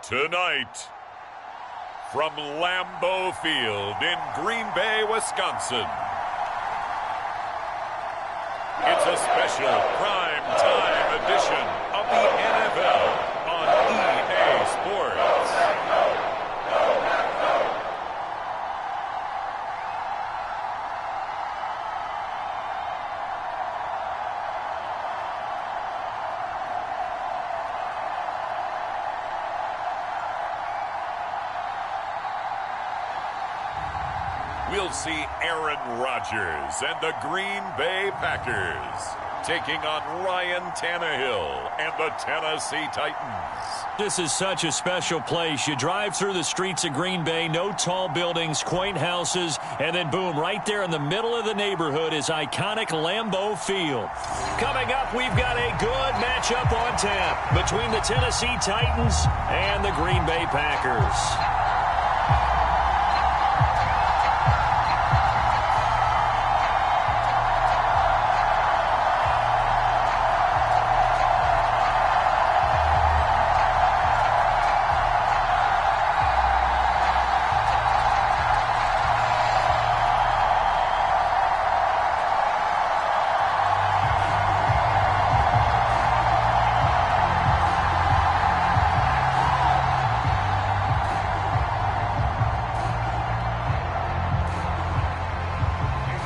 Tonight, from Lambeau Field in Green Bay, Wisconsin, it's a special prime time edition of the NFL on EA Sports. We'll see Aaron Rodgers and the Green Bay Packers taking on Ryan Tannehill and the Tennessee Titans. This is such a special place. You drive through the streets of Green Bay, no tall buildings, quaint houses, and then boom, right there in the middle of the neighborhood is iconic Lambeau Field. Coming up, we've got a good matchup on tap between the Tennessee Titans and the Green Bay Packers.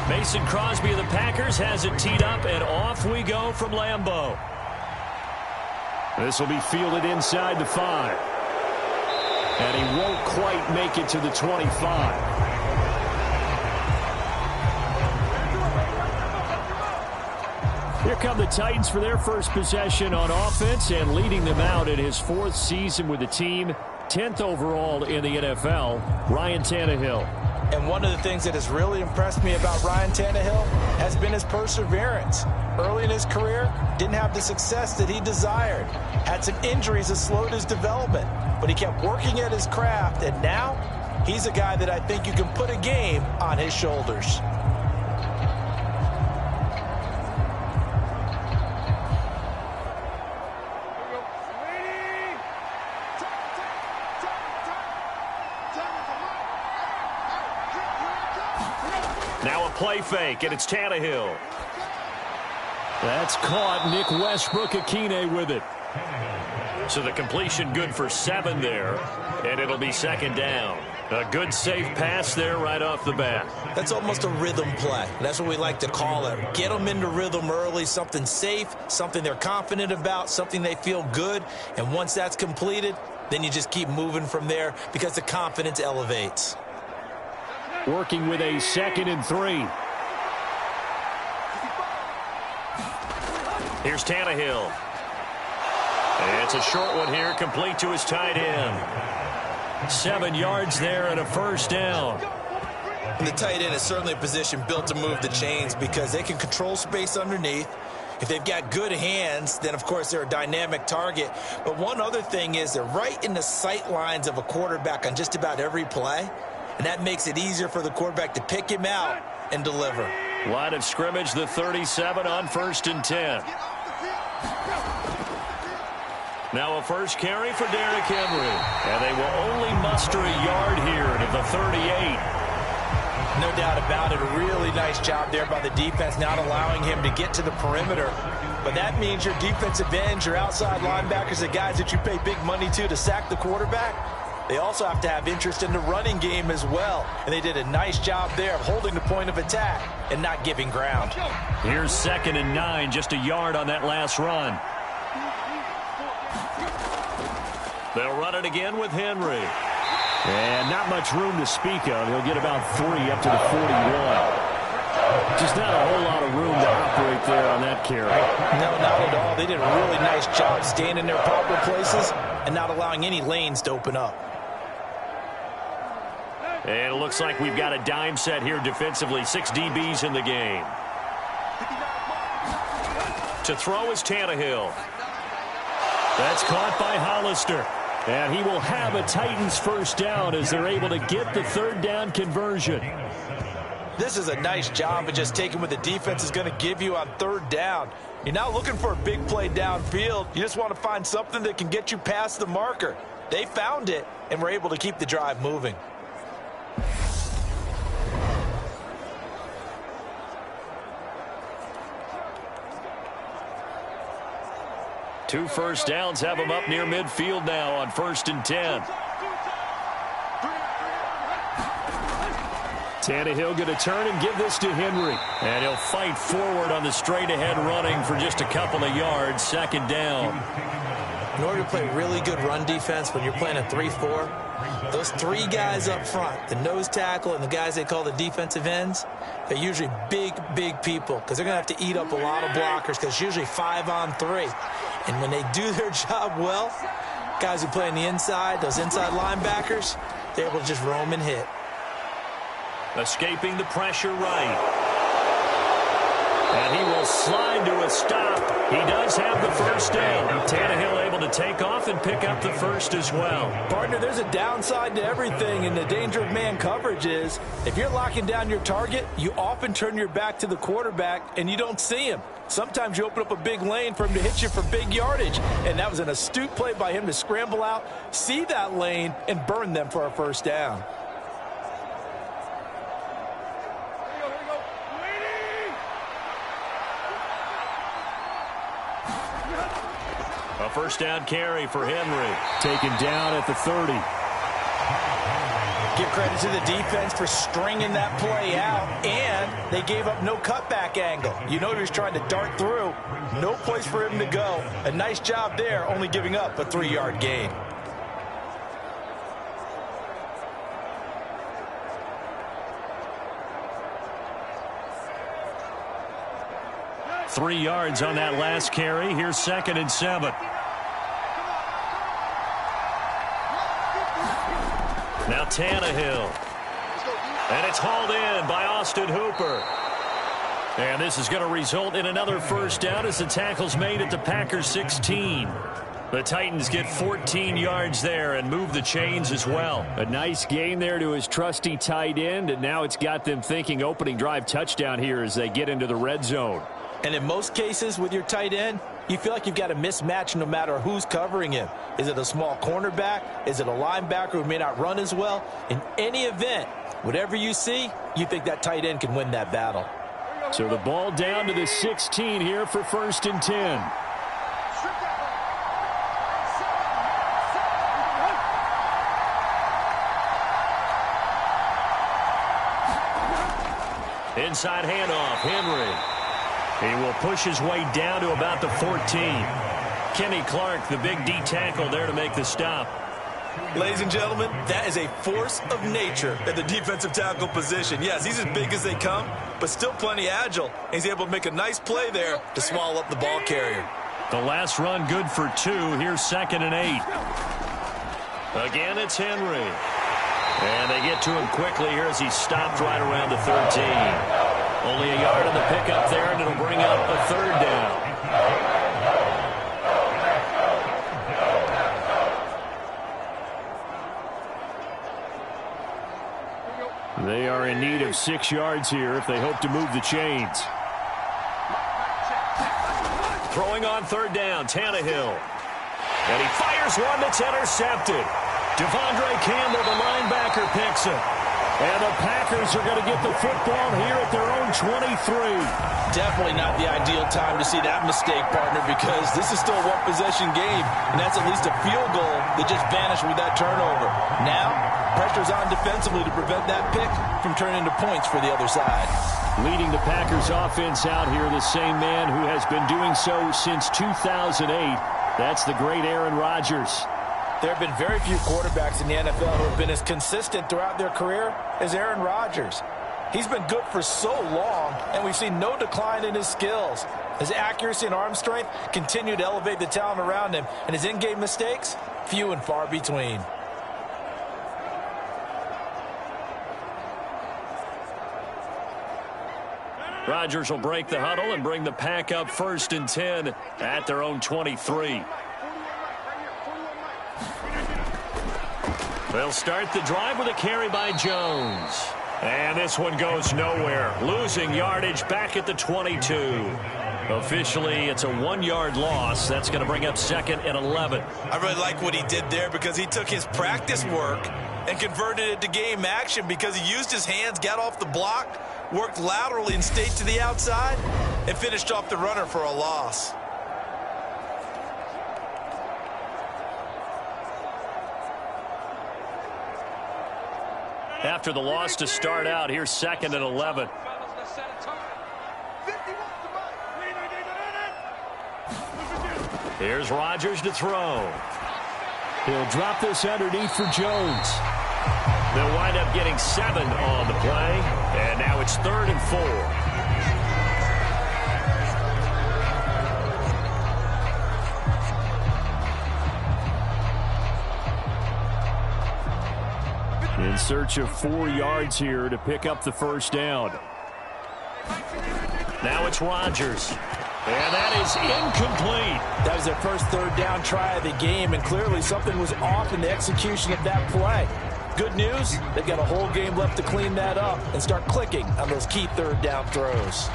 Mason Crosby of the Packers has it teed up, and off we go from Lambeau. This will be fielded inside the 5. And he won't quite make it to the 25. Here come the Titans for their first possession on offense, and leading them out in his 4th season with the team, 10th overall in the NFL, Ryan Tannehill. And one of the things that has really impressed me about Ryan Tannehill has been his perseverance. Early in his career, didn't have the success that he desired. Had some injuries that slowed his development. But he kept working at his craft, and now he's a guy that I think you can put a game on his shoulders. Now a play fake, and it's Tannehill. That's caught. Nick Westbrook-Akine with it. So the completion good for 7 there, and it'll be 2nd down. A good safe pass there right off the bat. That's almost a rhythm play. That's what we like to call it. Get them into rhythm early, something safe, something they're confident about, something they feel good. And once that's completed, then you just keep moving from there because the confidence elevates. Working with a 2nd and 3. Here's Tannehill. And it's a short one here, complete to his tight end. 7 yards there and a 1st down. And the tight end is certainly a position built to move the chains because they can control space underneath. If they've got good hands, then, of course, they're a dynamic target. But one other thing is they're right in the sight lines of a quarterback on just about every play. And that makes it easier for the quarterback to pick him out and deliver. Line of scrimmage, the 37 on 1st and 10. Now a first carry for Derrick Henry. And they will only muster a yard here to the 38. No doubt about it. A really nice job there by the defense, not allowing him to get to the perimeter. But that means your defensive ends, your outside linebackers, the guys that you pay big money to sack the quarterback, they also have to have interest in the running game as well. And they did a nice job there of holding the point of attack and not giving ground. Here's 2nd and 9, just a yard on that last run. They'll run it again with Henry. And not much room to speak of. He'll get about 3 up to the 41. Just not a whole lot of room to operate there on that carry. No, not at all. They did a really nice job staying in their proper places and not allowing any lanes to open up. And it looks like we've got a dime set here defensively. 6 DBs in the game. To throw is Tannehill. That's caught by Hollister. And he will have a Titans 1st down as they're able to get the 3rd down conversion. This is a nice job of just taking what the defense is going to give you on 3rd down. You're not looking for a big play downfield. You just want to find something that can get you past the marker. They found it and were able to keep the drive moving. Two first downs have him up near midfield now on 1st and 10. Tannehill going to turn and give this to Henry. And he'll fight forward on the straight-ahead running for just a couple of yards. 2nd down. In order to play really good run defense when you're playing a 3-4, those 3 guys up front, the nose tackle and the guys they call the defensive ends, they're usually big, big people because they're going to have to eat up a lot of blockers because it's usually 5-on-3. And when they do their job well, guys who play on the inside, those inside linebackers, they're able to just roam and hit. Escaping the pressure right. And he will slide to a stop. He does have the first down. Tannehill able to take off and pick up the first as well. Partner, there's a downside to everything, and the danger of man coverage is if you're locking down your target, you often turn your back to the quarterback and you don't see him. Sometimes you open up a big lane for him to hit you for big yardage, and that was an astute play by him to scramble out, see that lane, and burn them for a first down. A first down carry for Henry. Taken down at the 30. Give credit to the defense for stringing that play out, and they gave up no cutback angle. You know he was trying to dart through. No place for him to go. A nice job there, only giving up a 3-yard gain. Three yards on that last carry. Here's 2nd and 7. Now Tannehill. And it's hauled in by Austin Hooper. And this is going to result in another first down as the tackle's made at the Packers 16. The Titans get 14 yards there and move the chains as well. A nice gain there to his trusty tight end, and now it's got them thinking opening drive touchdown here as they get into the red zone. And in most cases with your tight end, you feel like you've got a mismatch no matter who's covering him. Is it a small cornerback? Is it a linebacker who may not run as well? In any event, whatever you see, you think that tight end can win that battle. So the ball down to the 16 here for 1st and 10. Inside handoff, Henry. He will push his way down to about the 14. Kenny Clark, the big D tackle there to make the stop. Ladies and gentlemen, that is a force of nature at the defensive tackle position. Yes, he's as big as they come, but still plenty agile. He's able to make a nice play there to swallow up the ball carrier. The last run good for 2. Here's 2nd and 8. Again, it's Henry. And they get to him quickly here as he stopped right around the 13. Only a yard on the pickup there, and it'll bring up a 3rd down. They are in need of 6 yards here if they hope to move the chains. Throwing on 3rd down, Tannehill. And he fires one that's intercepted. Devondre Campbell, the linebacker, picks it. And the Packers are going to get the football here at their own 23. Definitely not the ideal time to see that mistake, partner, because this is still a one-possession game, and that's at least a field goal that just vanished with that turnover. Now, pressure's on defensively to prevent that pick from turning into points for the other side. Leading the Packers offense out here, the same man who has been doing so since 2008. That's the great Aaron Rodgers. There have been very few quarterbacks in the NFL who have been as consistent throughout their career as Aaron Rodgers. He's been good for so long, and we've seen no decline in his skills. His accuracy and arm strength continue to elevate the talent around him, and his in-game mistakes, few and far between. Rodgers will break the huddle and bring the pack up 1st and 10 at their own 23. They'll start the drive with a carry by Jones. And this one goes nowhere. Losing yardage back at the 22. Officially, it's a 1-yard loss. That's going to bring up 2nd and 11. I really like what he did there because he took his practice work and converted it to game action because he used his hands, got off the block, worked laterally and stayed to the outside, and finished off the runner for a loss. After the loss to start out, here's 2nd and 11. Here's Rodgers to throw. He'll drop this underneath for Jones. They'll wind up getting 7 on the play, and now it's 3rd and 4. In search of 4 yards here to pick up the first down. Now it's Rodgers. And that is incomplete. That was their first 3rd down try of the game, and clearly something was off in the execution of that play. Good news, they've got a whole game left to clean that up and start clicking on those key 3rd down throws.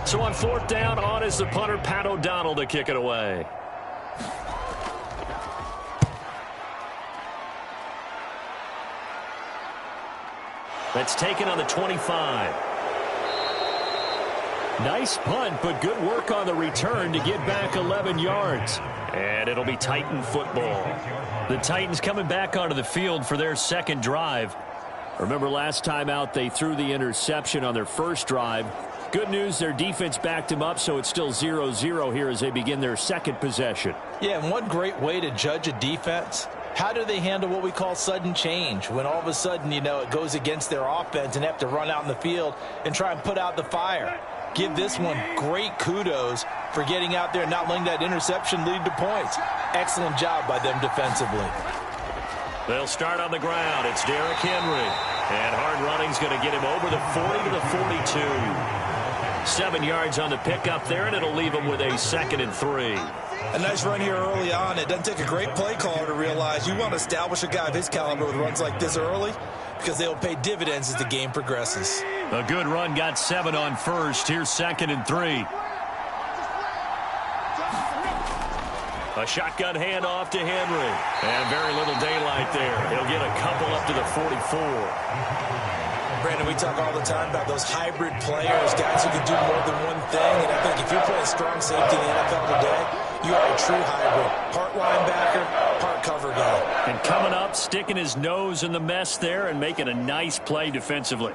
So on 4th down, on is the punter, Pat O'Donnell, to kick it away. That's taken on the 25. Nice punt, but good work on the return to get back 11 yards. And it'll be Titan football. The Titans coming back onto the field for their 2nd drive. Remember last time out, they threw the interception on their first drive. Good news, their defense backed him up, so it's still 0-0 here as they begin their 2nd possession. Yeah, and one great way to judge a defense, how do they handle what we call sudden change? When all of a sudden, you know, it goes against their offense and have to run out in the field and try and put out the fire. Give this one great kudos for getting out there and not letting that interception lead to points. Excellent job by them defensively. They'll start on the ground. It's Derrick Henry. And hard running's going to get him over the 40 to the 42. 7 yards on the pickup there, and it'll leave him with a 2nd and 3. A nice run here early on. It doesn't take a great play caller to realize you want to establish a guy of his caliber with runs like this early because they'll pay dividends as the game progresses. A good run got 7 on first. Here's 2nd and 3. A shotgun handoff to Henry. And very little daylight there. He'll get a couple up to the 44. Brandon, we talk all the time about those hybrid players, guys who can do more than one thing. And I think if you're playing strong safety in the NFL today, you are a true hybrid. Part linebacker, part cover guy. And coming up, sticking his nose in the mess there and making a nice play defensively.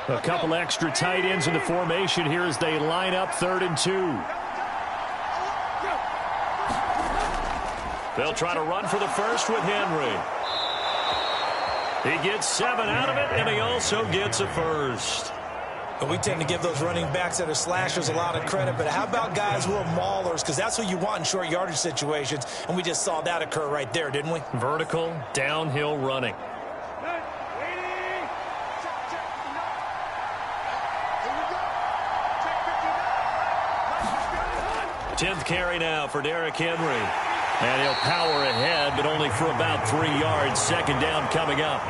A couple extra tight ends in the formation here as they line up 3rd and 2. They'll try to run for the first with Henry. He gets 7 out of it, and he also gets a first. But we tend to give those running backs that are slashers a lot of credit, but how about guys who are maulers? Because that's what you want in short yardage situations, and we just saw that occur right there, didn't we? Vertical, downhill running. 10th carry now for Derrick Henry. And he'll power ahead, but only for about 3 yards. 2nd down coming up.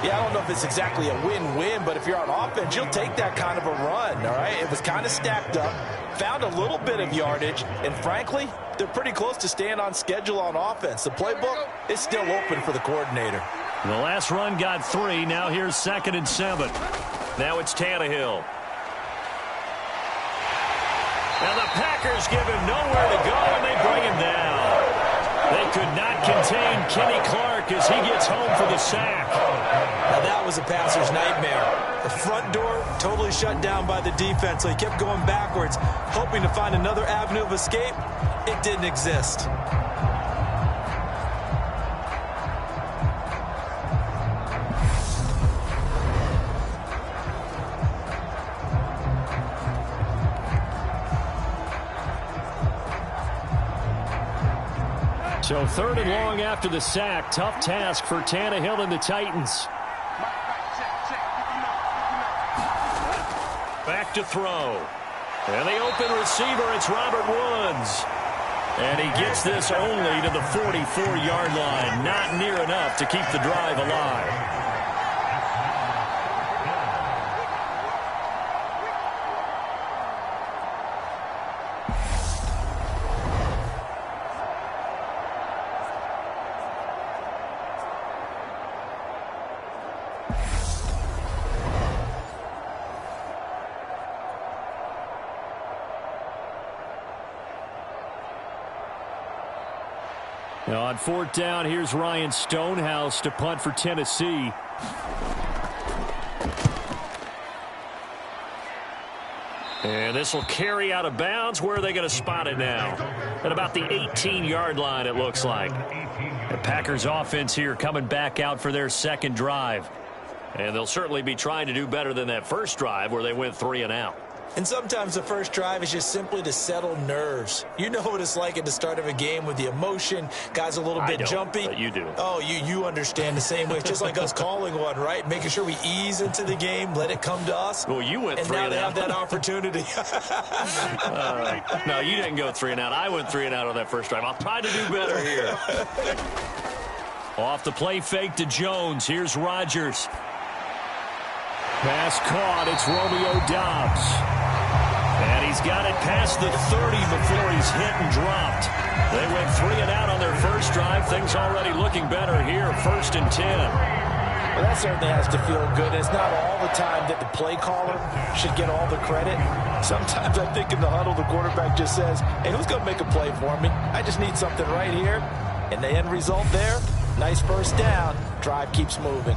Yeah, I don't know if it's exactly a win-win, but if you're on offense, you'll take that kind of a run, all right? It was kind of stacked up, found a little bit of yardage, and frankly, they're pretty close to staying on schedule on offense. The playbook is still open for the coordinator. The last run got 3. Now here's 2nd and 7. Now it's Tannehill. Now the Packers give him nowhere to go, and they bring him down. They could not contain Kenny Clark as he gets home for the sack. Now that was a passer's nightmare. The front door totally shut down by the defense, so he kept going backwards, hoping to find another avenue of escape. It didn't exist. So 3rd and long after the sack. Tough task for Tannehill and the Titans. Back to throw. And the open receiver, it's Robert Woods. And he gets this only to the 44-yard line. Not near enough to keep the drive alive. Now on fourth down, here's Ryan Stonehouse to punt for Tennessee. And this will carry out of bounds. Where are they going to spot it now? At about the 18-yard line, it looks like. The Packers offense here coming back out for their second drive. And they'll certainly be trying to do better than that first drive where they went 3 and out. And sometimes the first drive is just simply to settle nerves. You know what it's like at the start of a game with the emotion. Guys a little bit jumpy. But you do. Oh, you understand the same way. It's just like us calling one, right? Making sure we ease into the game, let it come to us. Well, you went 3 and out. And now they have that opportunity. No, you didn't go 3 and out. I went 3 and out on that first drive. I'll try to do better here. Off the play fake to Jones. Here's Rodgers. Pass caught. It's Romeo Doubs. And he's got it past the 30 before he's hit and dropped. They went 3 and out on their first drive. Things already looking better here. 1st and 10. Well, that certainly has to feel good. It's not all the time that the play caller should get all the credit. Sometimes I think in the huddle, the quarterback just says, hey, who's going to make a play for me? I just need something right here. And the end result there, nice first down. Drive keeps moving.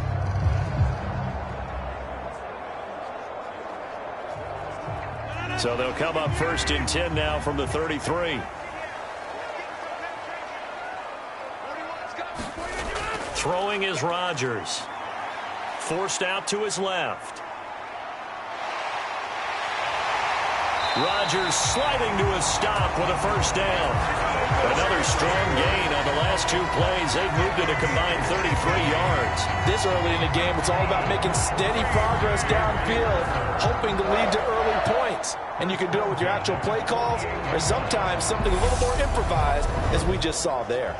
So they'll come up 1st and 10 now from the 33. Throwing is Rodgers. Forced out to his left. Rodgers sliding to a stop with a first down. Another strong gain on the last 2 plays. They've moved it a combined 33 yards. This early in the game, it's all about making steady progress downfield, hoping to lead to early points. And you can do it with your actual play calls, or sometimes something a little more improvised, as we just saw there.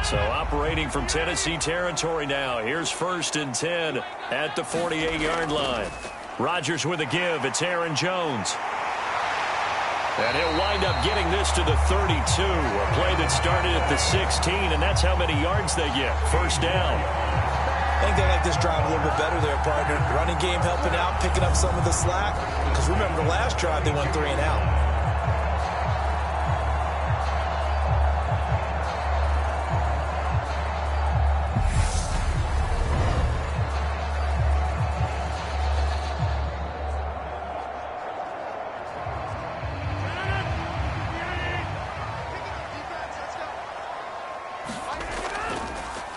So operating from Tennessee territory now. Here's 1st and 10 at the 48-yard line. Rodgers with a give. It's Aaron Jones. And he'll wind up getting this to the 32. A play that started at the 16, and that's how many yards they get. First down. I think they like this drive a little bit better there, partner. Running game helping out, picking up some of the slack. Because remember, the last drive they went 3 and out.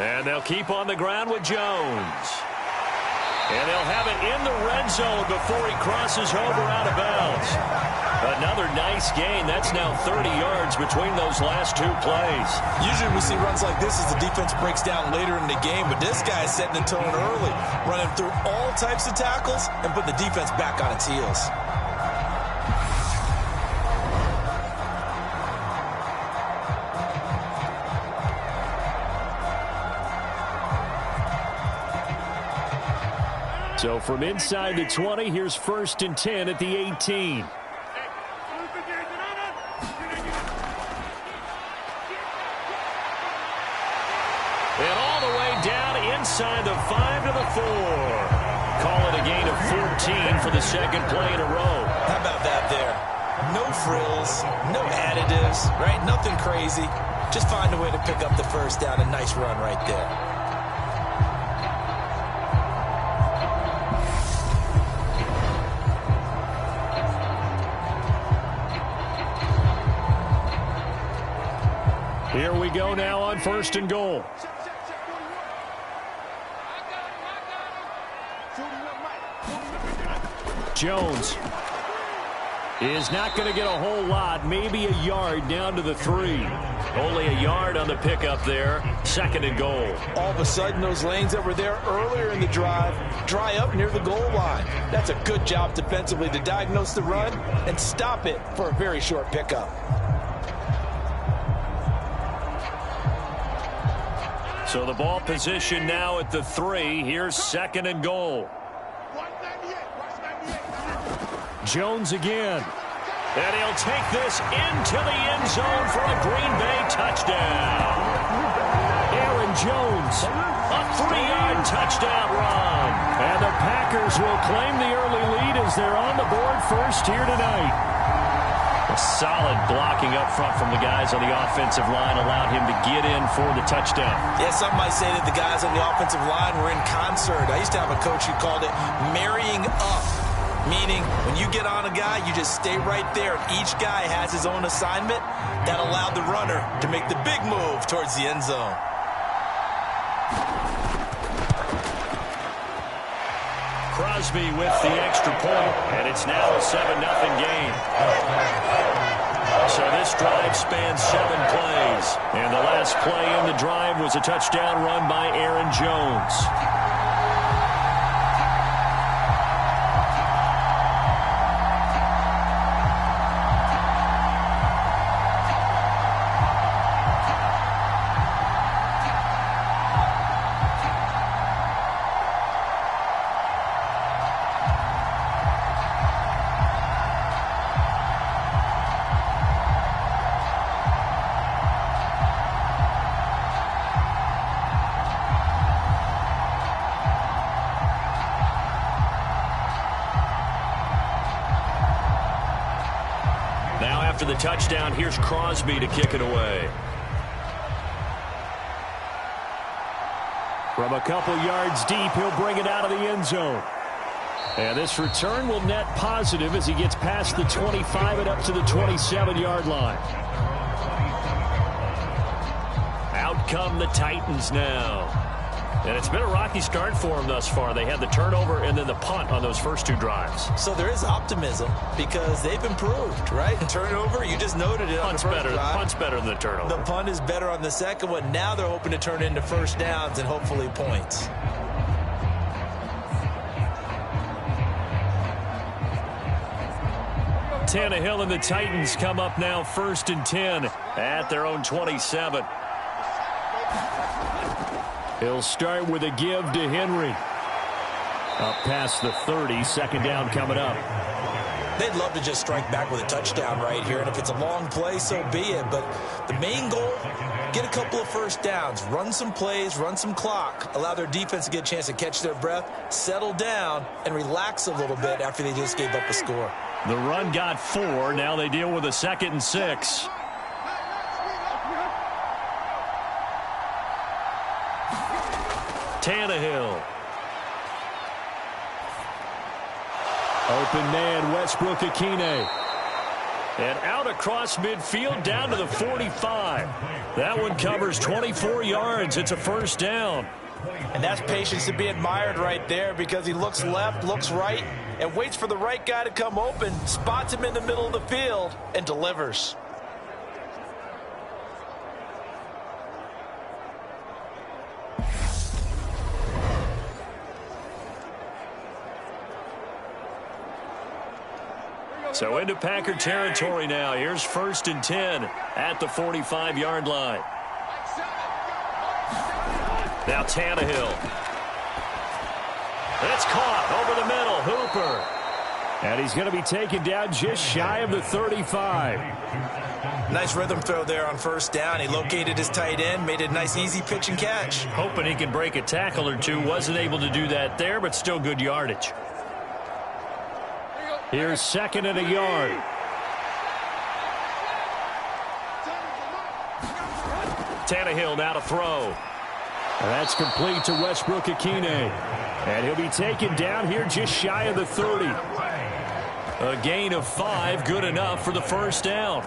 And they'll keep on the ground with Jones. And they'll have it in the red zone before he crosses over out of bounds. Another nice gain. That's now 30 yards between those last 2 plays. Usually we see runs like this as the defense breaks down later in the game, but this guy is setting the tone early, running through all types of tackles and putting the defense back on its heels. So from inside the 20, here's 1st and 10 at the 18. And all the way down inside the 5 to the 4. Call it a gain of 14 for the 2nd play in a row. How about that there? No frills, no additives, right? Nothing crazy. Just find a way to pick up the first down. A nice run right there. Here we go now on 1st and goal. Jones. is not going to get a whole lot, maybe a yard down to the 3. Only a yard on the pickup there, 2nd and goal. All of a sudden, those lanes that were there earlier in the drive dry up near the goal line. That's a good job defensively to diagnose the run and stop it for a very short pickup. So the ball position now at the 3. Here's 2nd and goal. Jones again. And he'll take this into the end zone for a Green Bay touchdown. Aaron Jones, a 3-yard touchdown run. And the Packers will claim the early lead as they're on the board first here tonight. A solid blocking up front from the guys on the offensive line allowed him to get in for the touchdown. Yeah, some might say that the guys on the offensive line were in concert. I used to have a coach who called it marrying up. Meaning, when you get on a guy, you just stay right there. Each guy has his own assignment. That allowed the runner to make the big move towards the end zone. Crosby with the extra point, and it's now a 7-0 game. So this drive spans 7 plays. And the last play in the drive was a touchdown run by Aaron Jones. After the touchdown, here's Crosby to kick it away. From a couple yards deep, he'll bring it out of the end zone. And this return will net positive as he gets past the 25 and up to the 27-yard line. Out come the Titans now. And it's been a rocky start for them thus far. They had the turnover and then the punt on those first 2 drives. So there is optimism because they've improved, right? Turnover, you just noted it on the first drive. Punt's better than the turnover. The punt is better on the second one. Now they're hoping to turn into first downs and hopefully points. Tannehill and the Titans come up now 1st and 10 at their own 27. He'll start with a give to Henry. Up past the 30, 2nd down coming up. They'd love to just strike back with a touchdown right here, and if it's a long play, so be it. But the main goal, get a couple of first downs, run some plays, run some clock, allow their defense to get a chance to catch their breath, settle down, and relax a little bit after they just gave up a score. The run got 4. Now they deal with a 2nd and 6. Tannehill. Open man, Westbrook-Ikhine. And out across midfield down to the 45. That one covers 24 yards. It's a first down. And that's patience to be admired right there because he looks left, looks right, and waits for the right guy to come open, spots him in the middle of the field, and delivers. So into Packer territory now. Here's 1st and 10 at the 45-yard line. Now Tannehill. It's caught over the middle. Hooper. And he's going to be taken down just shy of the 35. Nice rhythm throw there on first down. He located his tight end, made a nice easy pitch and catch. Hoping he can break a tackle or two. Wasn't able to do that there, but still good yardage. Here's 2nd and a yard. Tannehill now to throw. And that's complete to Westbrook-Ikhine. And he'll be taken down here just shy of the 30. A gain of 5, good enough for the first down.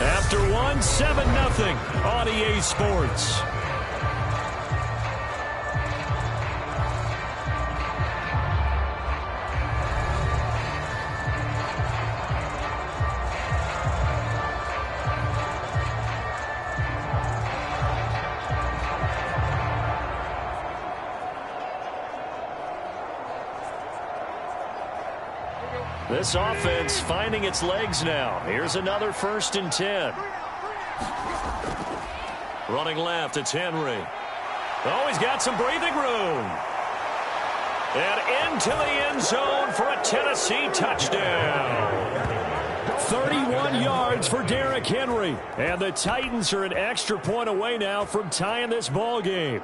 After one, 7-0 on EA Sports. This offense finding its legs now. Here's another 1st and 10. Running left, it's Henry. Oh, he's got some breathing room. And into the end zone for a Tennessee touchdown. 31 yards for Derrick Henry. And the Titans are an extra point away now from tying this ball game.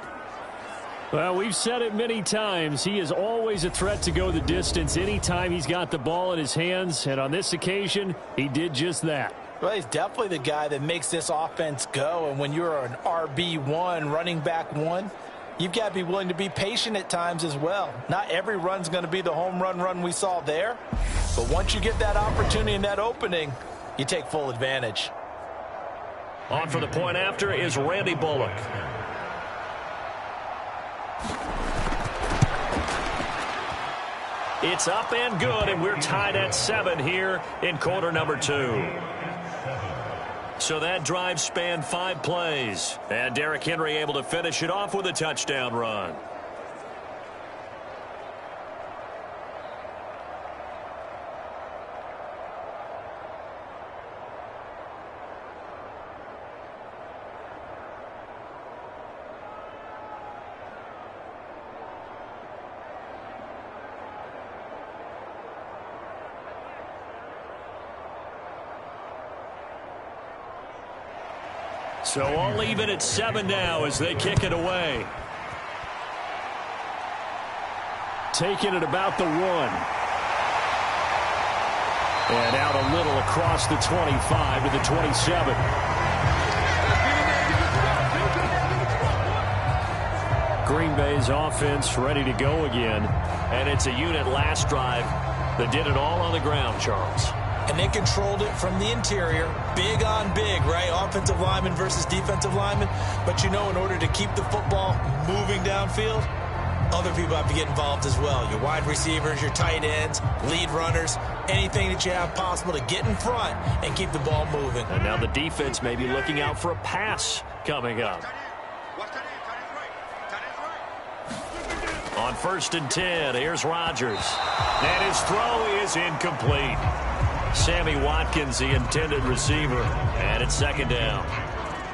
Well, we've said it many times. He is always a threat to go the distance anytime he's got the ball in his hands. And on this occasion, he did just that. Well, he's definitely the guy that makes this offense go. And when you're an RB1, running back 1, you've got to be willing to be patient at times as well. Not every run's going to be the home run we saw there. But once you get that opportunity and that opening, you take full advantage. On for the point after is Randy Bullock. It's up and good, and we're tied at 7 here in quarter number 2. So that drive spanned 5 plays. And Derrick Henry able to finish it off with a touchdown run. So all even at 7 now as they kick it away. Taking it about the 1. And out a little across the 25 to the 27. Green Bay's offense ready to go again. And it's a unit last drive that did it all on the ground, Charles. And they controlled it from the interior. Big on big, right? Offensive lineman versus defensive lineman. But you know, in order to keep the football moving downfield, other people have to get involved as well. Your wide receivers, your tight ends, lead runners, anything that you have possible to get in front and keep the ball moving. And now the defense may be looking out for a pass coming up. On 1st and 10, here's Rodgers. And his throw is incomplete. Sammy Watkins, the intended receiver, and it's 2nd down.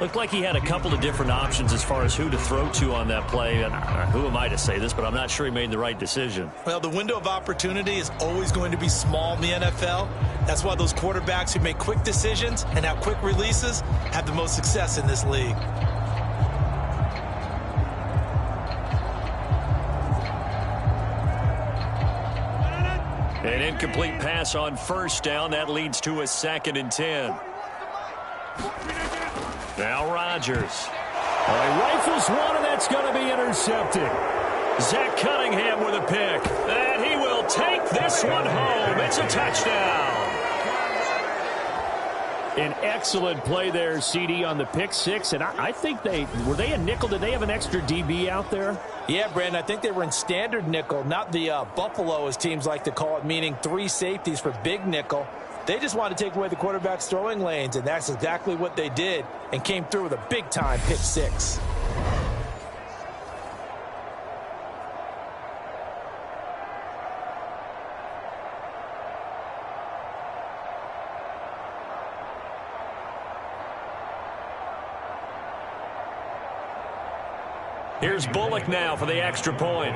Looked like he had a couple of different options as far as who to throw to on that play. And who am I to say this, but I'm not sure he made the right decision. Well, the window of opportunity is always going to be small in the NFL. That's why those quarterbacks who make quick decisions and have quick releases have the most success in this league. An incomplete pass on 1st down. That leads to a 2nd and 10. Now Rodgers. He rifles one, and that's going to be intercepted. Zach Cunningham with a pick. And he will take this one home. It's a touchdown. An excellent play there, CD, on the pick 6. And I think were they a nickel? Did they have an extra DB out there? Yeah, Brandon, I think they were in standard nickel, not the Buffalo, as teams like to call it, meaning 3 safeties for big nickel. They just wanted to take away the quarterback's throwing lanes, and that's exactly what they did, and came through with a big-time pick 6. Here's Bullock now for the extra point.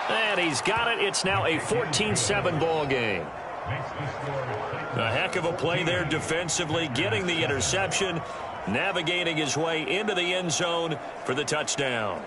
And he's got it. It's now a 14-7 ball game. A heck of a play there defensively, getting the interception, navigating his way into the end zone for the touchdown.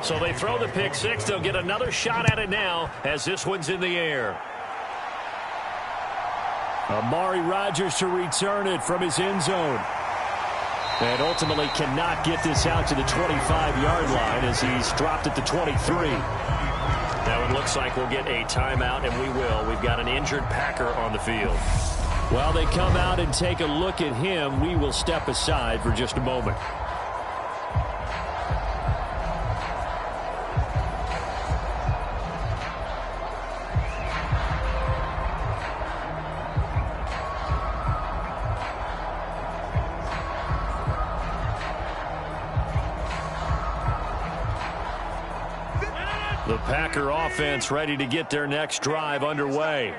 So they throw the pick 6. They'll get another shot at it now as this one's in the air. Amari Rodgers to return it from his end zone. And ultimately cannot get this out to the 25-yard line as he's dropped at the 23. Now it looks like we'll get a timeout, and we will. We've got an injured Packer on the field. While they come out and take a look at him, we will step aside for just a moment. The Packer offense ready to get their next drive underway.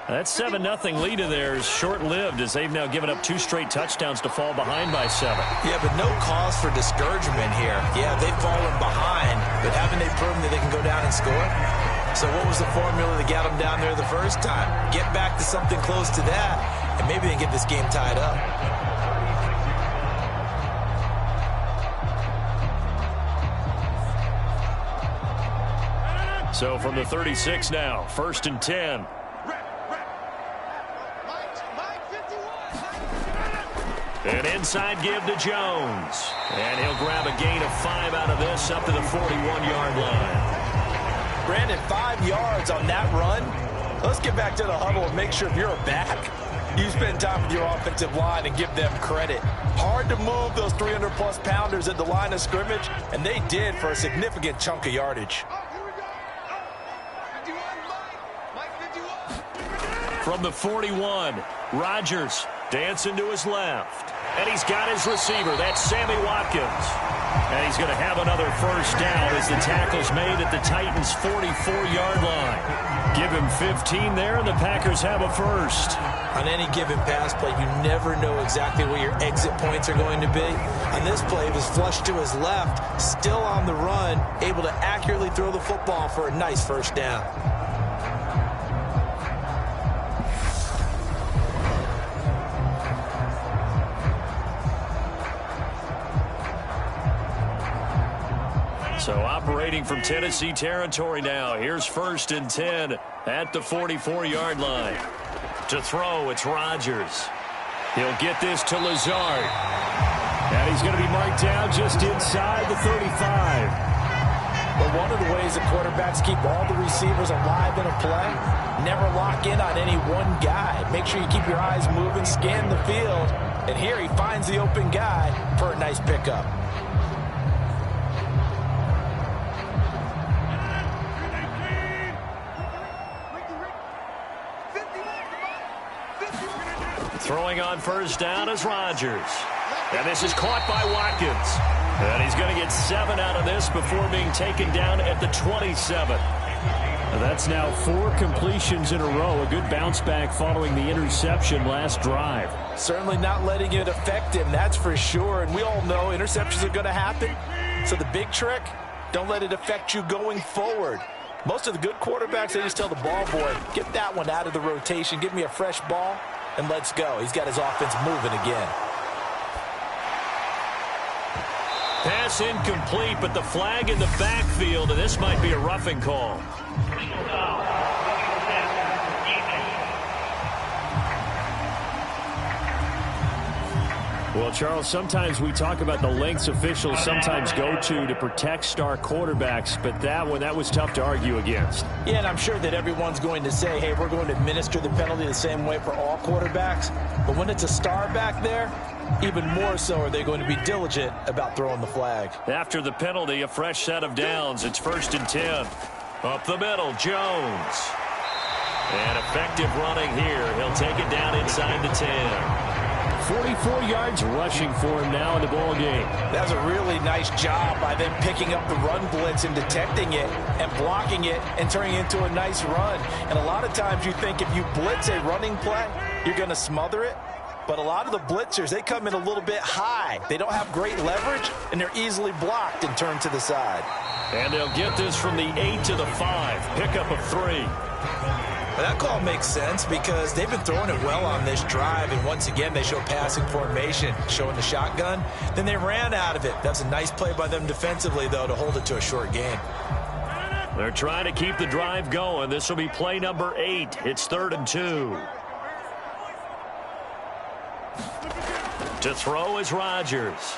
That 7-0 lead of theirs short-lived as they've now given up 2 straight touchdowns to fall behind by 7. Yeah, but no cause for discouragement here. Yeah, they've fallen behind, but haven't they proven that they can go down and score? So what was the formula that got them down there the first time? Get back to something close to that, and maybe they can get this game tied up. So from the 36 now, 1st and 10. An inside give to Jones. And he'll grab a gain of 5 out of this up to the 41-yard line. Brandon, 5 yards on that run. Let's get back to the huddle and make sure if you're a back, you spend time with your offensive line and give them credit. Hard to move those 300-plus pounders at the line of scrimmage, and they did for a significant chunk of yardage. From the 41, Rodgers dancing to his left. And he's got his receiver. That's Sammy Watkins. And he's going to have another first down as the tackle's made at the Titans' 44-yard line. Give him 15 there, and the Packers have a first. On any given pass play, you never know exactly where your exit points are going to be. On this play, he was flushed to his left, still on the run, able to accurately throw the football for a nice first down. So operating from Tennessee territory now. Here's 1st and 10 at the 44-yard line. To throw, it's Rodgers. He'll get this to Lazard. And he's going to be marked down just inside the 35. But one of the ways the quarterbacks keep all the receivers alive in a play, never lock in on any one guy. Make sure you keep your eyes moving, scan the field. And here he finds the open guy for a nice pickup. Throwing on first down is Rodgers. And this is caught by Watkins. And he's going to get 7 out of this before being taken down at the 27. That's now 4 completions in a row. A good bounce back following the interception last drive. Certainly not letting it affect him, that's for sure. And we all know interceptions are going to happen. So the big trick, don't let it affect you going forward. Most of the good quarterbacks, they just tell the ball boy, get that one out of the rotation, give me a fresh ball, and let's go. He's got his offense moving again. Pass incomplete, but the flag in the backfield, and this might be a roughing call. Well, Charles, sometimes we talk about the lengths officials sometimes go to protect star quarterbacks, but that one, that was tough to argue against. Yeah, and I'm sure that everyone's going to say, hey, we're going to administer the penalty the same way for all quarterbacks. But when it's a star back there, even more so are they going to be diligent about throwing the flag. After the penalty, a fresh set of downs. It's 1st and 10. Up the middle, Jones. And effective running here. He'll take it down inside the 10. 44 yards rushing for him now in the ball game. That was a really nice job by them picking up the run blitz and detecting it and blocking it and turning it into a nice run. And a lot of times you think if you blitz a running play, you're going to smother it. But a lot of the blitzers, they come in a little bit high. They don't have great leverage, and they're easily blocked and turned to the side. And they'll get this from the 8 to the 5. Pickup of 3. Well, that call makes sense because they've been throwing it well on this drive, and once again they show passing formation, showing the shotgun. Then they ran out of it. That's a nice play by them defensively, though, to hold it to a short gain. They're trying to keep the drive going. This will be play number 8. It's 3rd and 2. To throw is Rodgers.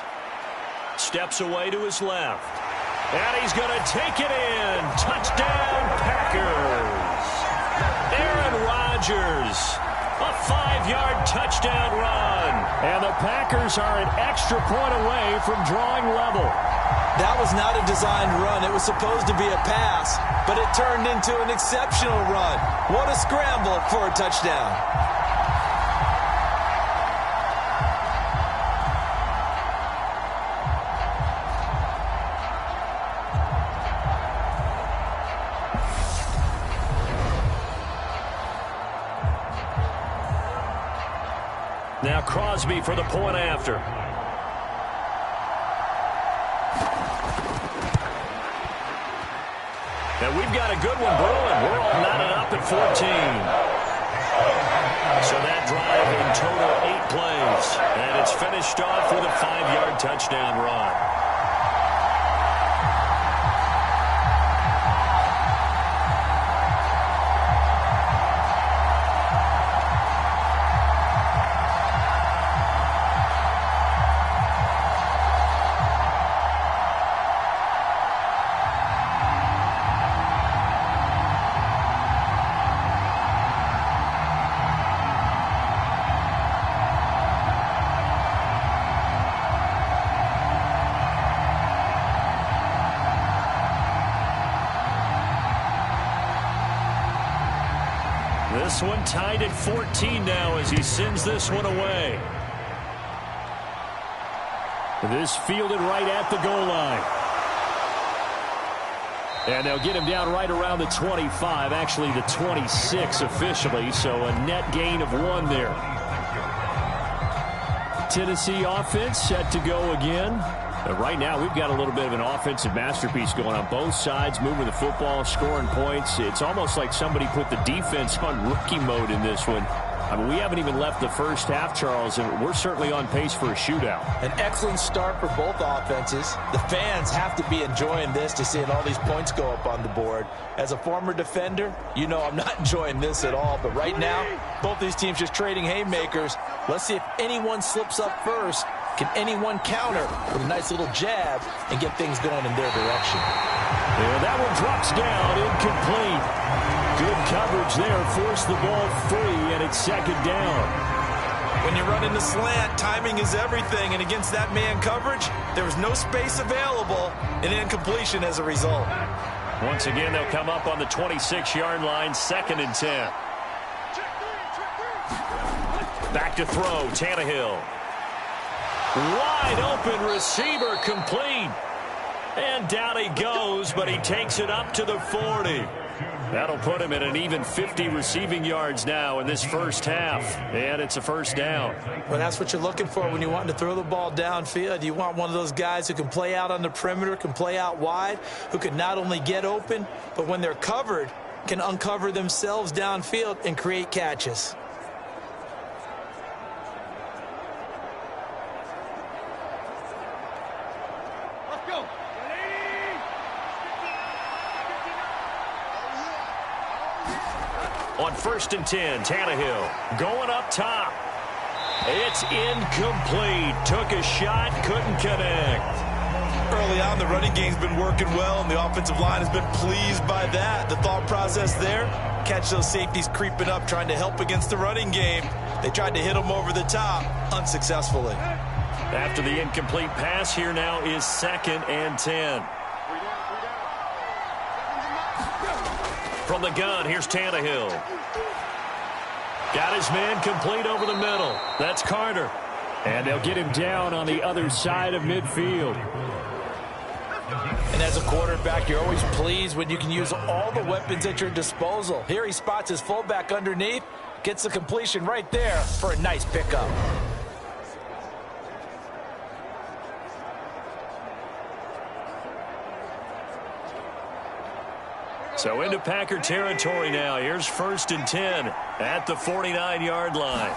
Steps away to his left. And he's going to take it in. Touchdown, Packers. Aaron Rodgers. A 5-yard touchdown run. And the Packers are an extra point away from drawing level. That was not a designed run. It was supposed to be a pass, but it turned into an exceptional run. What a scramble for a touchdown. Now Crosby for the point after. And we've got a good one brewing. We're all knotted up at 14. So that drive in total 8 plays. And it's finished off with a 5-yard touchdown run. This one tied at 14 now as he sends this one away. This fielded right at the goal line. And they'll get him down right around the 25, actually the 26 officially, so a net gain of 1 there. Tennessee offense set to go again. But right now, we've got a little bit of an offensive masterpiece going on both sides, moving the football, scoring points. It's almost like somebody put the defense on rookie mode in this one. I mean, we haven't even left the first half, Charles, and we're certainly on pace for a shootout. An excellent start for both offenses. The fans have to be enjoying this to seeing all these points go up on the board. As a former defender, you know I'm not enjoying this at all. But right now, both these teams just trading haymakers. Let's see if anyone slips up first. Can anyone counter with a nice little jab and get things going in their direction? Yeah, that one drops down, incomplete. Good coverage there, forced the ball free, and it's second down. When you run in the slant, timing is everything, and against that man coverage, there was no space available, and incompletion as a result. Once again, they'll come up on the 26-yard line, 2nd and 10. Back to throw, Tannehill. Wide open receiver, complete. And down he goes, but he takes it up to the 40. That'll put him at an even 50 receiving yards now in this first half. And it's a first down. Well, that's what you're looking for when you want to throw the ball downfield. You want one of those guys who can play out on the perimeter, can play out wide, who can not only get open, but when they're covered, can uncover themselves downfield and create catches. On 1st and 10, Tannehill going up top. It's incomplete. Took a shot, couldn't connect. Early on, the running game's been working well, and the offensive line has been pleased by that. The thought process there, catch those safeties creeping up, trying to help against the running game. They tried to hit them over the top, unsuccessfully. After the incomplete pass, here now is 2nd and 10. From the gun, here's Tannehill. Got his man complete over the middle. That's Carter. And they'll get him down on the other side of midfield. And as a quarterback, you're always pleased when you can use all the weapons at your disposal. Here he spots his fullback underneath, gets the completion right there for a nice pickup. So into Packer territory now. Here's 1st and 10 at the 49-yard line.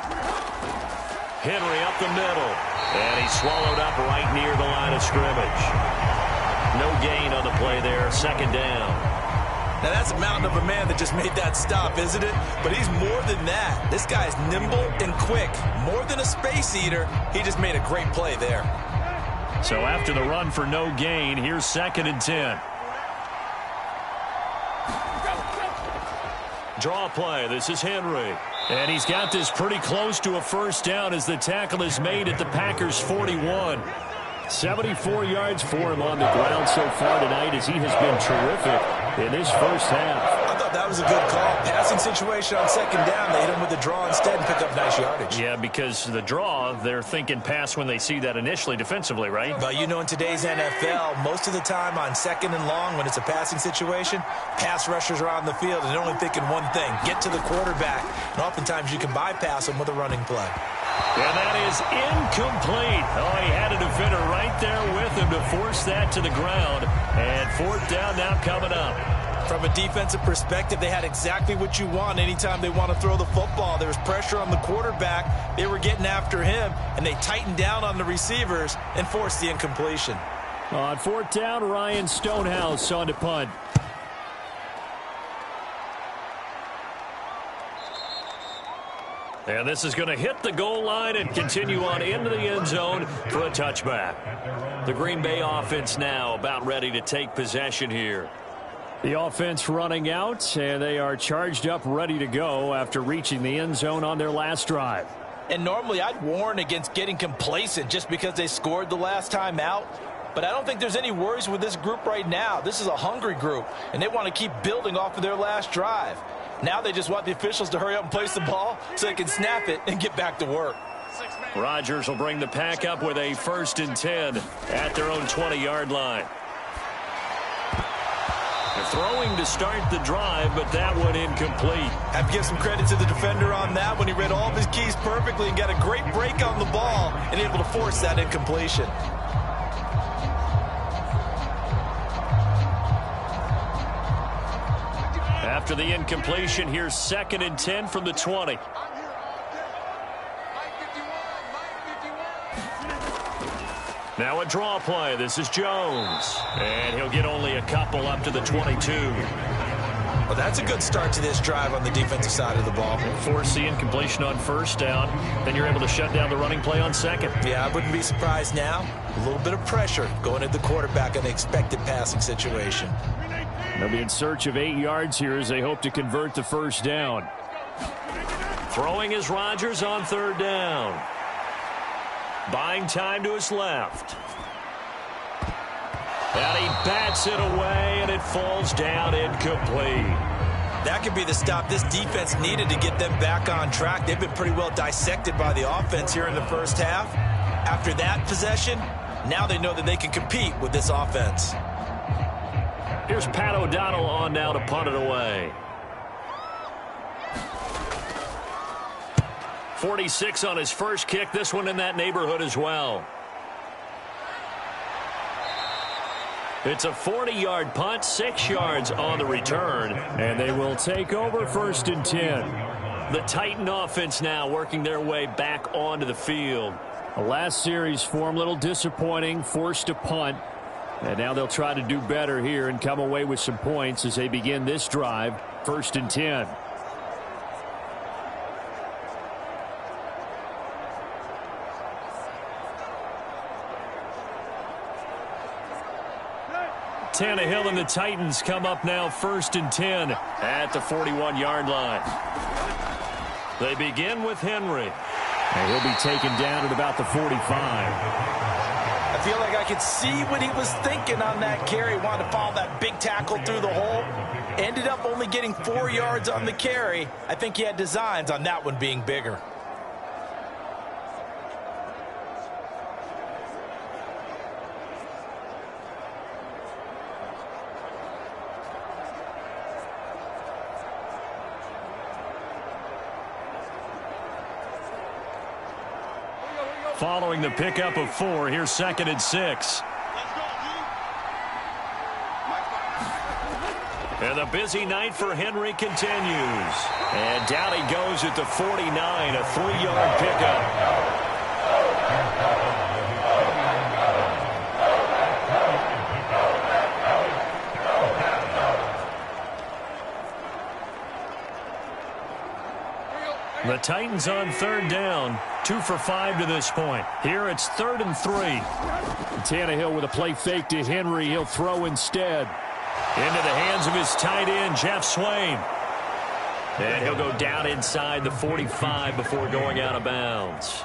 Henry up the middle. And he's swallowed up right near the line of scrimmage. No gain on the play there. 2nd down. Now that's a mountain of a man that just made that stop, isn't it? But he's more than that. This guy's nimble and quick. More than a space eater. He just made a great play there. So after the run for no gain, here's 2nd and 10. Draw play. This is Henry. And he's got this pretty close to a first down as the tackle is made at the Packers' 41. 74 yards for him on the ground so far tonight as he has been terrific in this first half. I thought that was a good call. Passing situation on 2nd down. They hit him with the draw instead and pick up nice yardage. Yeah, because the draw, they're thinking pass when they see that initially defensively, right? But you know, in today's NFL, most of the time on 2nd and long, when it's a passing situation, pass rushers are on the field and they're only thinking one thing, get to the quarterback. And oftentimes you can bypass them with a running play. And that is incomplete. Oh, he had a defender right there with him to force that to the ground. And 4th down now coming up. From a defensive perspective, they had exactly what you want anytime they want to throw the football. There was pressure on the quarterback. They were getting after him, and they tightened down on the receivers and forced the incompletion. On 4th down, Ryan Stonehouse on to punt. And this is going to hit the goal line and continue on into the end zone for a touchback. The Green Bay offense now about ready to take possession here. The offense running out, and they are charged up, ready to go after reaching the end zone on their last drive. And normally I'd warn against getting complacent just because they scored the last time out. But I don't think there's any worries with this group right now. This is a hungry group, and they want to keep building off of their last drive. Now they just want the officials to hurry up and place the ball so they can snap it and get back to work. Rodgers will bring the pack up with a 1st and 10 at their own 20-yard line. Throwing to start the drive, but that one incomplete. I have to give some credit to the defender on that when he read all of his keys perfectly and got a great break on the ball and able to force that incompletion. After the incompletion, here's 2nd and 10 from the 20. Now a draw play. This is Jones. And he'll get only a couple up to the 22. Well, that's a good start to this drive on the defensive side of the ball. Force the incompletion on 1st down. Then you're able to shut down the running play on 2nd. Yeah, I wouldn't be surprised now. A little bit of pressure going at the quarterback in an expected passing situation. They'll be in search of 8 yards here as they hope to convert the 1st down. Throwing is Rodgers on 3rd down. Buying time to his left. And he bats it away, and it falls down incomplete. That could be the stop this defense needed to get them back on track. They've been pretty well dissected by the offense here in the first half. After that possession, now they know that they can compete with this offense. Here's Pat O'Donnell on now to punt it away. 46 on his first kick. This one in that neighborhood as well. It's a 40-yard punt, 6 yards on the return, and they will take over 1st and 10. The Titan offense now working their way back onto the field. The last series form a little disappointing, forced to punt, and now they'll try to do better here and come away with some points as they begin this drive, 1st and 10. Tannehill and the Titans come up now 1st and 10 at the 41-yard line. They begin with Henry. And he'll be taken down at about the 45. I feel like I could see what he was thinking on that carry. Wanted to follow that big tackle through the hole. Ended up only getting 4 yards on the carry. I think he had designs on that one being bigger. Following the pickup of 4, here's 2nd and 6. And the busy night for Henry continues. And down he goes at the 49, a 3-yard pickup. The Titans on third down, 2 for 5 to this point. Here it's 3rd and 3. Tannehill with a play fake to Henry. He'll throw instead. Into the hands of his tight end, Jeff Swain. And he'll go down inside the 45 before going out of bounds.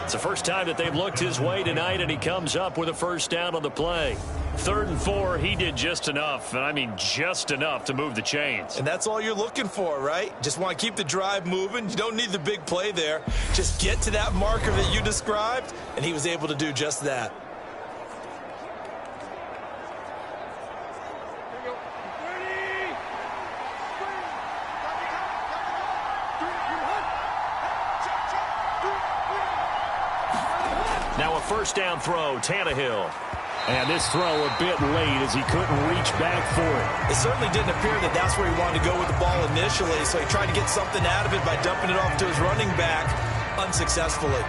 It's the first time that they've looked his way tonight, and he comes up with a first down on the play. 3rd and 4, he did just enough, and I mean just enough to move the chains. And that's all you're looking for, right? Just want to keep the drive moving. You don't need the big play there. Just get to that marker that you described, and he was able to do just that. Now a first down throw, Tannehill. And this throw a bit late as he couldn't reach back for it. It certainly didn't appear that that's where he wanted to go with the ball initially, so he tried to get something out of it by dumping it off to his running back unsuccessfully.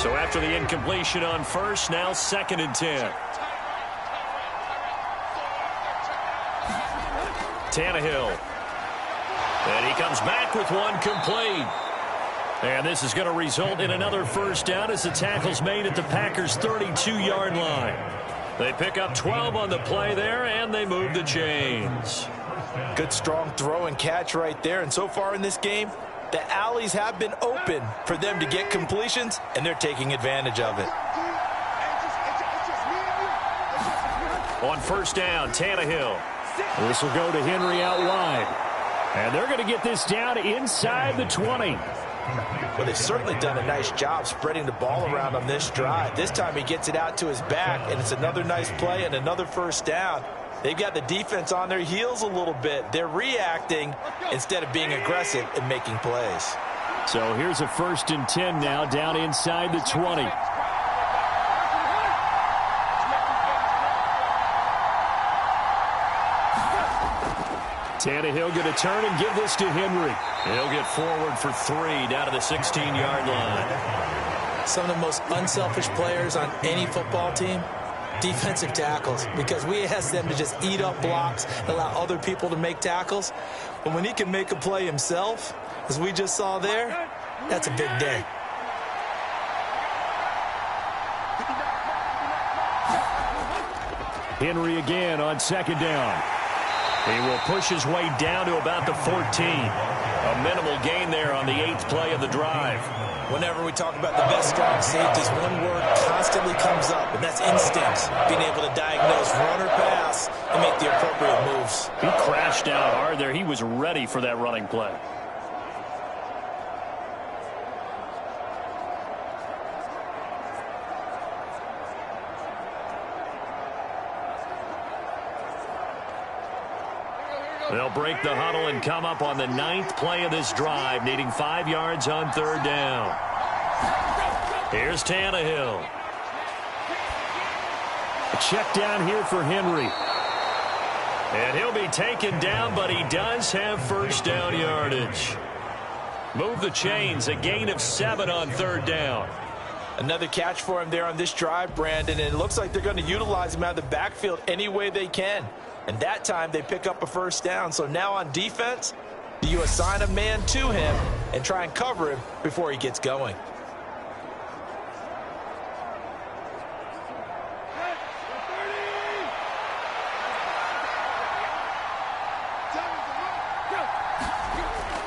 So after the incompletion on first, now 2nd and 10. Tannehill. And he comes back with one complete. And this is going to result in another first down as the tackle's made at the Packers' 32-yard line. They pick up 12 on the play there, and they move the chains. Good, strong throw and catch right there. And so far in this game, the alleys have been open for them to get completions, and they're taking advantage of it. On first down, Tannehill. This will go to Henry out wide. And they're going to get this down inside the 20. Well, they've certainly done a nice job spreading the ball around on this drive. This time he gets it out to his back, and it's another nice play and another first down. They've got the defense on their heels a little bit. They're reacting instead of being aggressive and making plays. So here's a 1st and 10 now down inside the 20. Tannehill going to turn and give this to Henry. He'll get forward for 3 down to the 16-yard line. Some of the most unselfish players on any football team, defensive tackles, because we ask them to just eat up blocks, allow other people to make tackles. But when he can make a play himself, as we just saw there, that's a big day. Henry again on 2nd down. He will push his way down to about the 14. A minimal gain there on the 8th play of the drive. Whenever we talk about the best strong safeties, one word constantly comes up, and that's instincts. Being able to diagnose run or pass and make the appropriate moves. He crashed out hard there. He was ready for that running play. They'll break the huddle and come up on the 9th play of this drive, needing 5 yards on 3rd down. Here's Tannehill. A check down here for Henry. And he'll be taken down, but he does have first down yardage. Move the chains, a gain of 7 on 3rd down. Another catch for him there on this drive, Brandon, and it looks like they're going to utilize him out of the backfield any way they can. And that time they pick up a first down. So now on defense, do you assign a man to him and try and cover him before he gets going?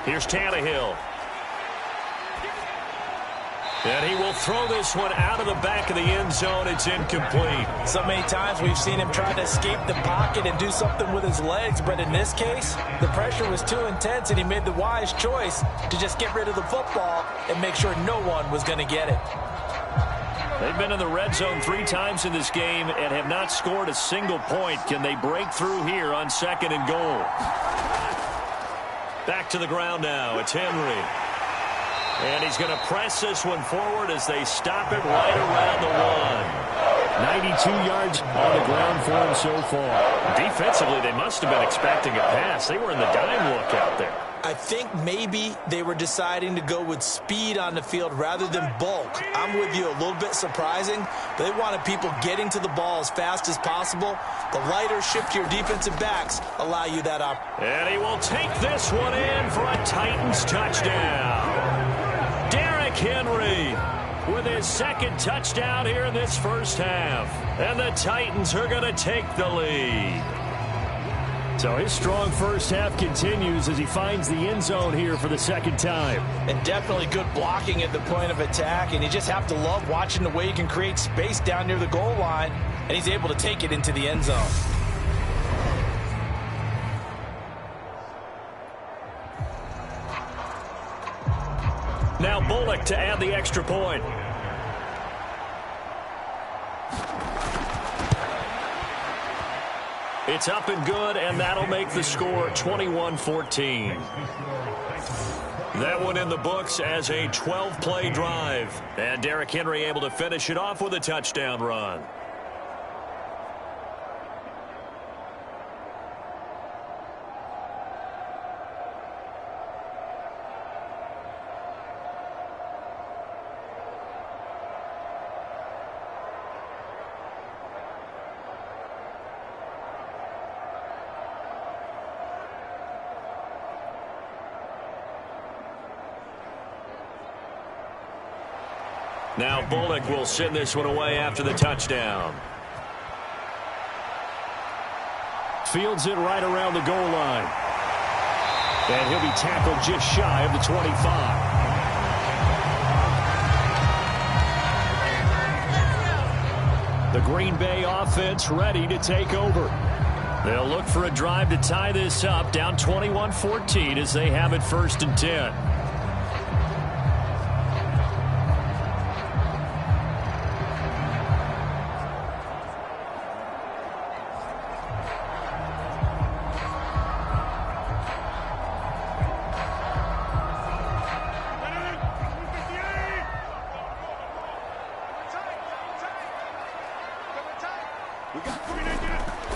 Here's Tannehill. And he will throw this one out of the back of the end zone. It's incomplete. So many times we've seen him try to escape the pocket and do something with his legs, but in this case, the pressure was too intense, and he made the wise choice to just get rid of the football and make sure no one was going to get it. They've been in the red zone 3 times in this game and have not scored a single point. Can they break through here on 2nd and goal? Back to the ground now. It's Henry. And he's going to press this one forward as they stop it right around the 1. 92 yards on the ground for him so far. Defensively, they must have been expecting a pass. They were in the dime look out there. I think maybe they were deciding to go with speed on the field rather than bulk. I'm with you, a little bit surprising, but they wanted people getting to the ball as fast as possible. The lighter, shiftier defensive backs allow you that opportunity. And he will take this one in for a Titans touchdown. Derrick Henry with his second touchdown here in this first half. And the Titans are going to take the lead. So his strong first half continues as he finds the end zone here for the second time. And definitely good blocking at the point of attack, and you just have to love watching the way he can create space down near the goal line, and he's able to take it into the end zone. Now Bullock to add the extra point. It's up and good, and that'll make the score 21-14. That one in the books as a 12-play drive. And Derrick Henry able to finish it off with a touchdown run. Now Bullock will send this one away after the touchdown. Fields it right around the goal line. And he'll be tackled just shy of the 25. The Green Bay offense ready to take over. They'll look for a drive to tie this up, down 21-14 as they have it 1st and 10.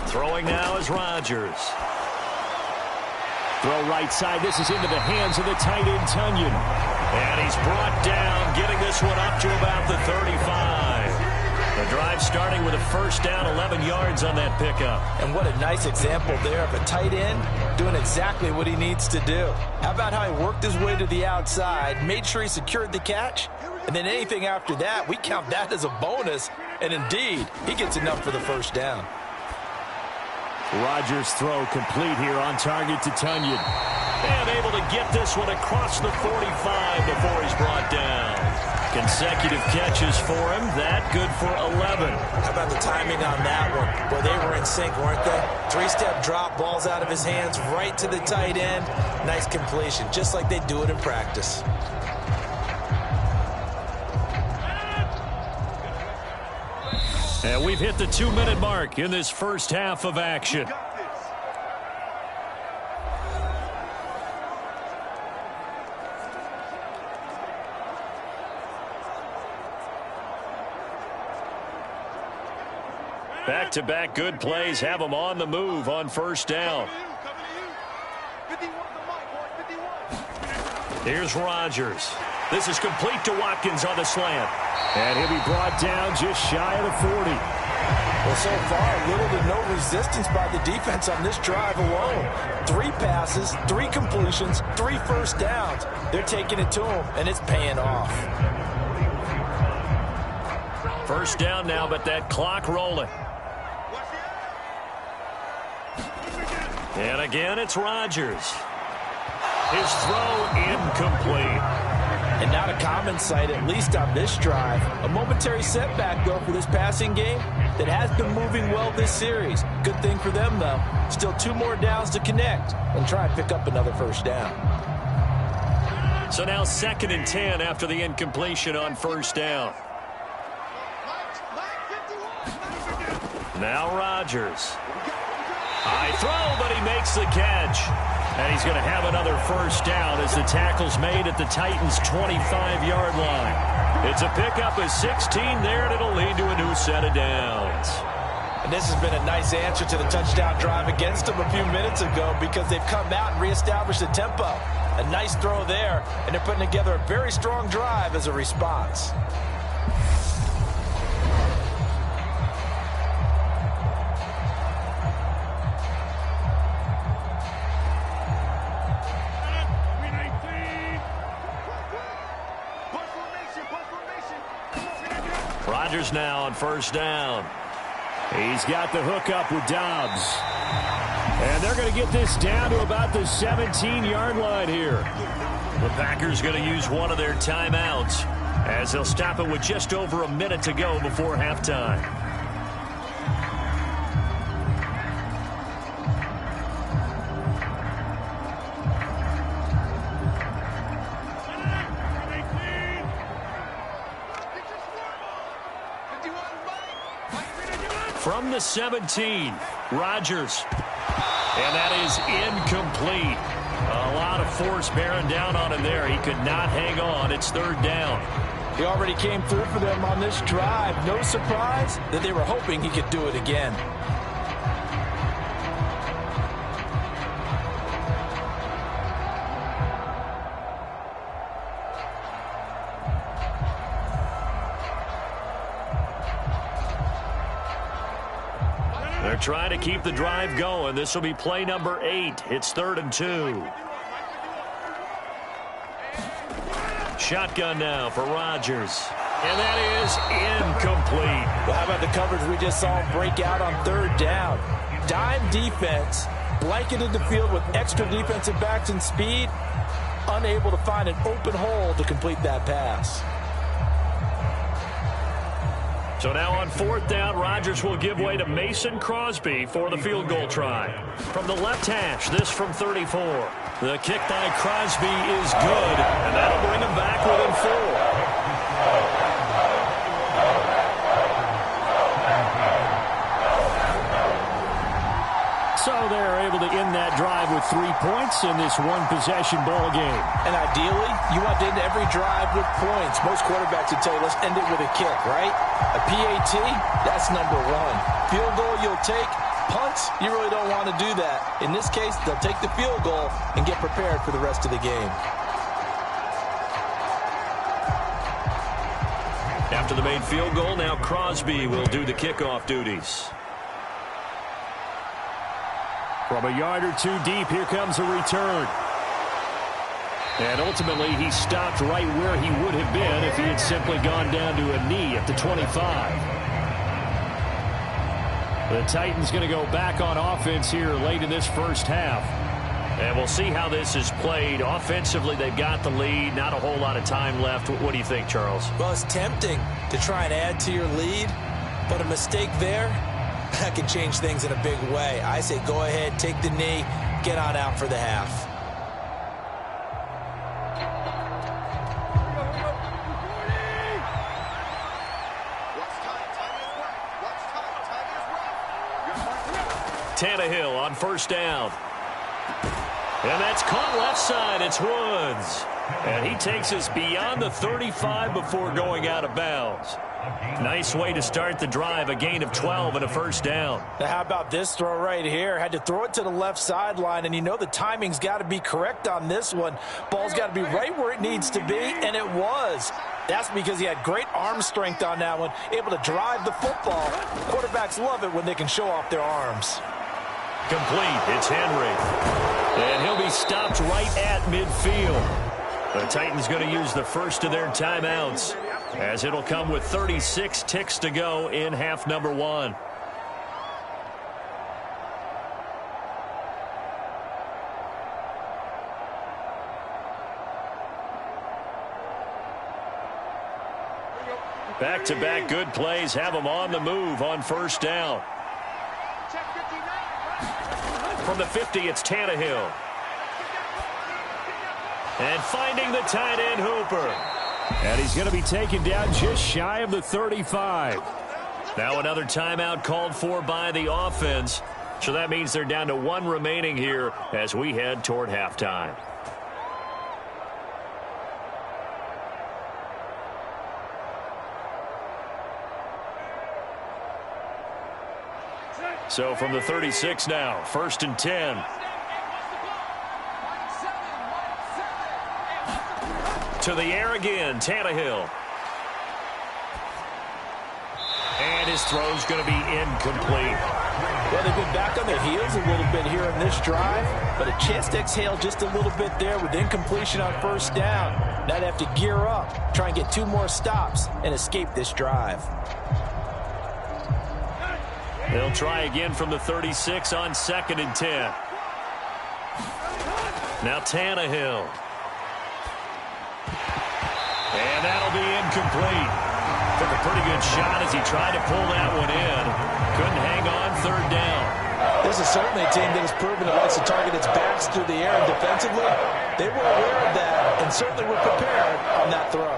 Throwing now is Rodgers. Throw right side. This is into the hands of the tight end, Tunyon. And he's brought down, getting this one up to about the 35. The drive starting with a first down, 11 yards on that pickup. And what a nice example there of a tight end doing exactly what he needs to do. How about how he worked his way to the outside, made sure he secured the catch, and then anything after that, we count that as a bonus. And indeed, he gets enough for the first down. Rodgers' throw complete here on target to Tunyon. And able to get this one across the 45 before he's brought down. Consecutive catches for him. That good for 11. How about the timing on that one? Well, they were in sync, weren't they? 3-step drop, balls out of his hands, right to the tight end. Nice completion, just like they do it in practice. And we've hit the 2-minute mark in this first half of action. Back-to-back good plays have them on the move on first down. Here's Rodgers. This is complete to Watkins on the slant. And he'll be brought down just shy of the 40. Well, so far, little to no resistance by the defense on this drive alone. 3 passes, 3 completions, 3 first downs. They're taking it to him, and it's paying off. First down now, but that clock rolling. And again, it's Rodgers. His throw incomplete. And not a common sight, at least on this drive. A momentary setback, though, for this passing game that has been moving well this series. Good thing for them, though. Still 2 more downs to connect and try and pick up another first down. So now 2nd and 10 after the incompletion on first down. Now Rodgers. High throw, but he makes the catch. And he's going to have another first down as the tackle's made at the Titans' 25-yard line. It's a pickup of 16 there, and it'll lead to a new set of downs. And this has been a nice answer to the touchdown drive against them a few minutes ago because they've come out and reestablished the tempo. A nice throw there, and they're putting together a very strong drive as a response. Rodgers now on first down. He's got the hook up with Dobbs. And they're going to get this down to about the 17-yard line here. The Packers going to use one of their timeouts as they'll stop it with just over a minute to go before halftime. From the 17, Rodgers. And that is incomplete. A lot of force bearing down on him there. He could not hang on. It's third down. He already came through for them on this drive. No surprise that they were hoping he could do it again. They're trying to keep the drive going. This will be play number 8. It's 3rd and 2. Shotgun now for Rodgers. And that is incomplete. Well, how about the coverage we just saw break out on third down? Dime defense, blanketed the field with extra defensive backs and speed, unable to find an open hole to complete that pass. So now on 4th down, Rodgers will give way to Mason Crosby for the field goal try. From the left hash, this from 34. The kick by Crosby is good, and that'll bring him back within 4. So they're able to end that drive with 3 points in this one-possession ball game. And ideally, you want to end every drive with points. Most quarterbacks would tell you, let's end it with a kick, right? A PAT, that's number 1. Field goal you'll take. Punts, you really don't want to do that. In this case, they'll take the field goal and get prepared for the rest of the game. After the made field goal, now Crosby will do the kickoff duties. From a yard or 2 deep, here comes a return. And ultimately, he stopped right where he would have been if he had simply gone down to a knee at the 25. The Titans going to go back on offense here late in this first half. And we'll see how this is played. Offensively, they've got the lead. Not a whole lot of time left. What do you think, Charles? Well, it's tempting to try and add to your lead, but a mistake there, that can change things in a big way. I say go ahead, take the knee, get on out for the half. Tannehill on first down. And that's caught left side. It's Woods. And he takes us beyond the 35 before going out of bounds. Nice way to start the drive. A gain of 12 and a first down. Now, how about this throw right here? Had to throw it to the left sideline, and you know the timing's got to be correct on this one. Ball's got to be right where it needs to be, and it was. That's because he had great arm strength on that one, able to drive the football. Quarterbacks love it when they can show off their arms. Complete. It's Henry. And he'll be stopped right at midfield. The Titans going to use the first of their timeouts, as it'll come with 36 ticks to go in half number 1. Back-to-back good plays have them on the move on first down. From the 50, it's Tannehill. And finding the tight end Hooper. And he's going to be taken down just shy of the 35. Now another timeout called for by the offense. So that means they're down to 1 remaining here as we head toward halftime. So from the 36 now, 1st and 10. To the air again, Tannehill. And his throw's going to be incomplete. Well, they've been back on their heels a little bit here in this drive, but a chance to exhale just a little bit there with incompletion on 1st down. Now they have to gear up, try and get 2 more stops, and escape this drive. They'll try again from the 36 on 2nd and 10. Now Tannehill. And that'll be incomplete. Took a pretty good shot as he tried to pull that one in. Couldn't hang on 3rd down. This is certainly a team that has proven it likes to target its backs through the air, and defensively, they were aware of that and certainly were prepared on that throw.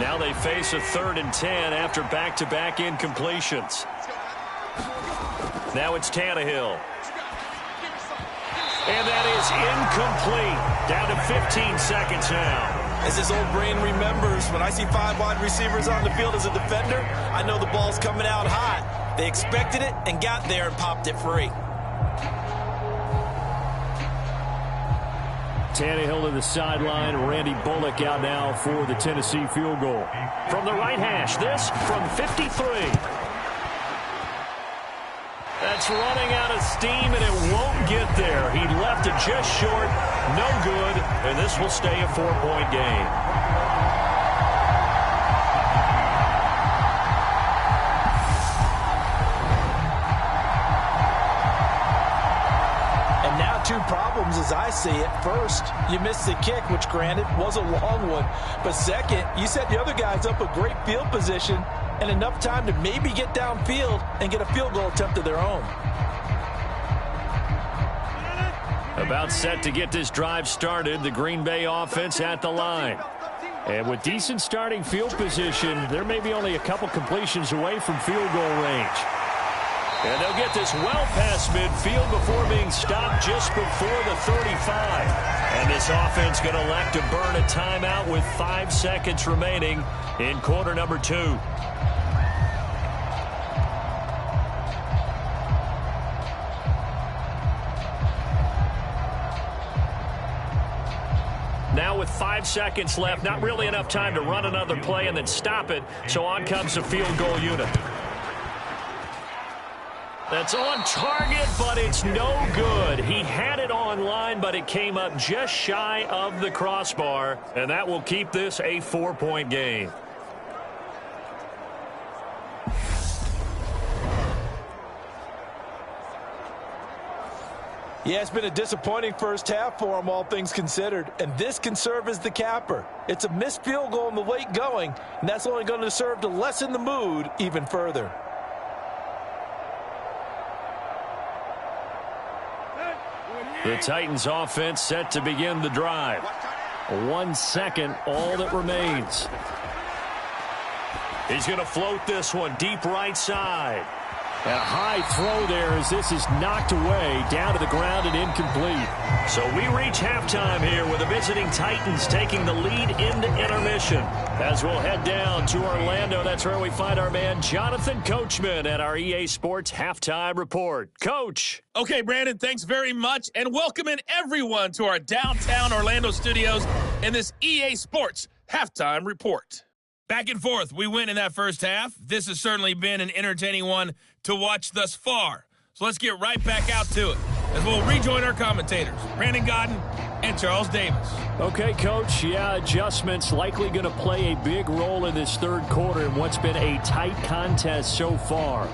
Now they face a 3rd and 10 after back-to-back incompletions. Now it's Tannehill. And that is incomplete. Down to 15 seconds now. As his old brain remembers, when I see 5 wide receivers on the field as a defender, I know the ball's coming out hot. They expected it and got there and popped it free. Tannehill to the sideline. Randy Bullock out now for the Tennessee field goal. From the right hash, this from 53. That's running out of steam, and it won't get there. He left it just short. No good, and this will stay a 4-point game. And now 2 problems as I see it. First, you missed the kick, which granted was a long one. But second, you set the other guys up a great field position and enough time to maybe get downfield and get a field goal attempt of their own. About set to get this drive started, the Green Bay offense at the line. And with decent starting field position, there may be only a couple completions away from field goal range. And they'll get this well past midfield before being stopped just before the 35. And this offense going to elect to burn a timeout with 5 seconds remaining in quarter number 2. Now with 5 seconds left, not really enough time to run another play and then stop it, so on comes the field goal unit. That's on target, but it's no good. He had it on line, but it came up just shy of the crossbar, and that will keep this a 4-point game. Yeah, it's been a disappointing first half for him, all things considered, and this can serve as the capper. It's a missed field goal in the late going, and that's only going to serve to lessen the mood even further. The Titans offense set to begin the drive. 1 second, all that remains. He's going to float this one deep right side. And a high throw there as this is knocked away down to the ground and incomplete. So we reach halftime here with the visiting Titans taking the lead into intermission. As we'll head down to Orlando, that's where we find our man Jonathan Coachman at our EA Sports Halftime Report. Coach. Okay, Brandon, thanks very much, and welcoming everyone to our downtown Orlando studios in this EA Sports Halftime Report. Back and forth, we win in that first half. This has certainly been an entertaining one to watch thus far. So let's get right back out to it as we'll rejoin our commentators, Brandon Godden and Charles Davis. Okay, Coach, yeah, adjustments likely going to play a big role in this third quarter in what's been a tight contest so far.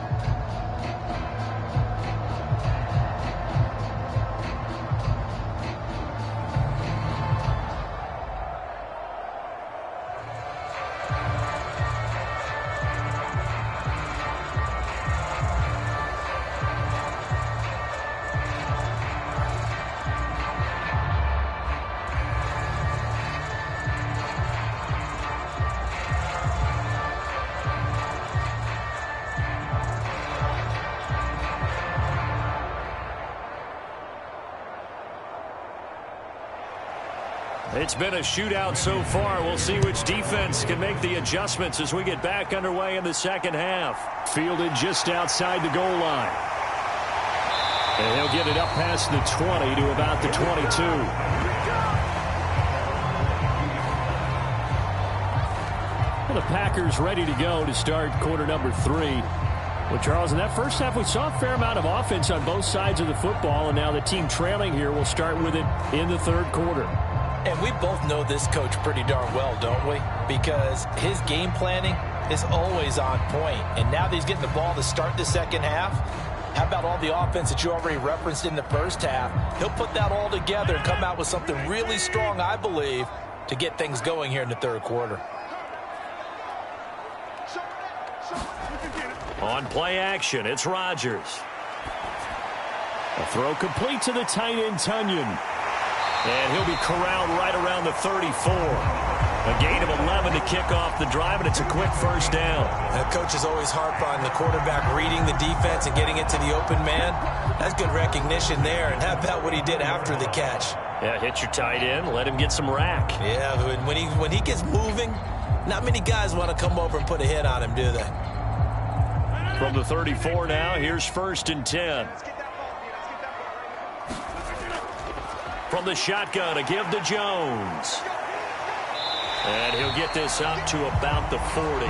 It's been a shootout so far. We'll see which defense can make the adjustments as we get back underway in the second half. Fielded just outside the goal line. And he'll get it up past the 20 to about the 22. Well, the Packers ready to go to start quarter number 3. Well, Charles, in that first half, we saw a fair amount of offense on both sides of the football, and now the team trailing here will start with it in the third quarter. And we both know this coach pretty darn well, don't we? Because his game planning is always on point. And now that he's getting the ball to start the second half, how about all the offense that you already referenced in the first half? He'll put that all together and come out with something really strong, I believe, to get things going here in the third quarter. On play action, it's Rodgers. A throw complete to the tight end, Tunyon. And he'll be corralled right around the 34. A gain of 11 to kick off the drive, and it's a quick first down. The coach is always harp on the quarterback reading the defense and getting it to the open man. That's good recognition there. And how about what he did after the catch? Yeah, hit your tight end, let him get some rack. Yeah, when he gets moving, not many guys want to come over and put a hit on him, do they? From the 34 now, here's 1st and 10. From the shotgun, a give to Jones. And he'll get this up to about the 40.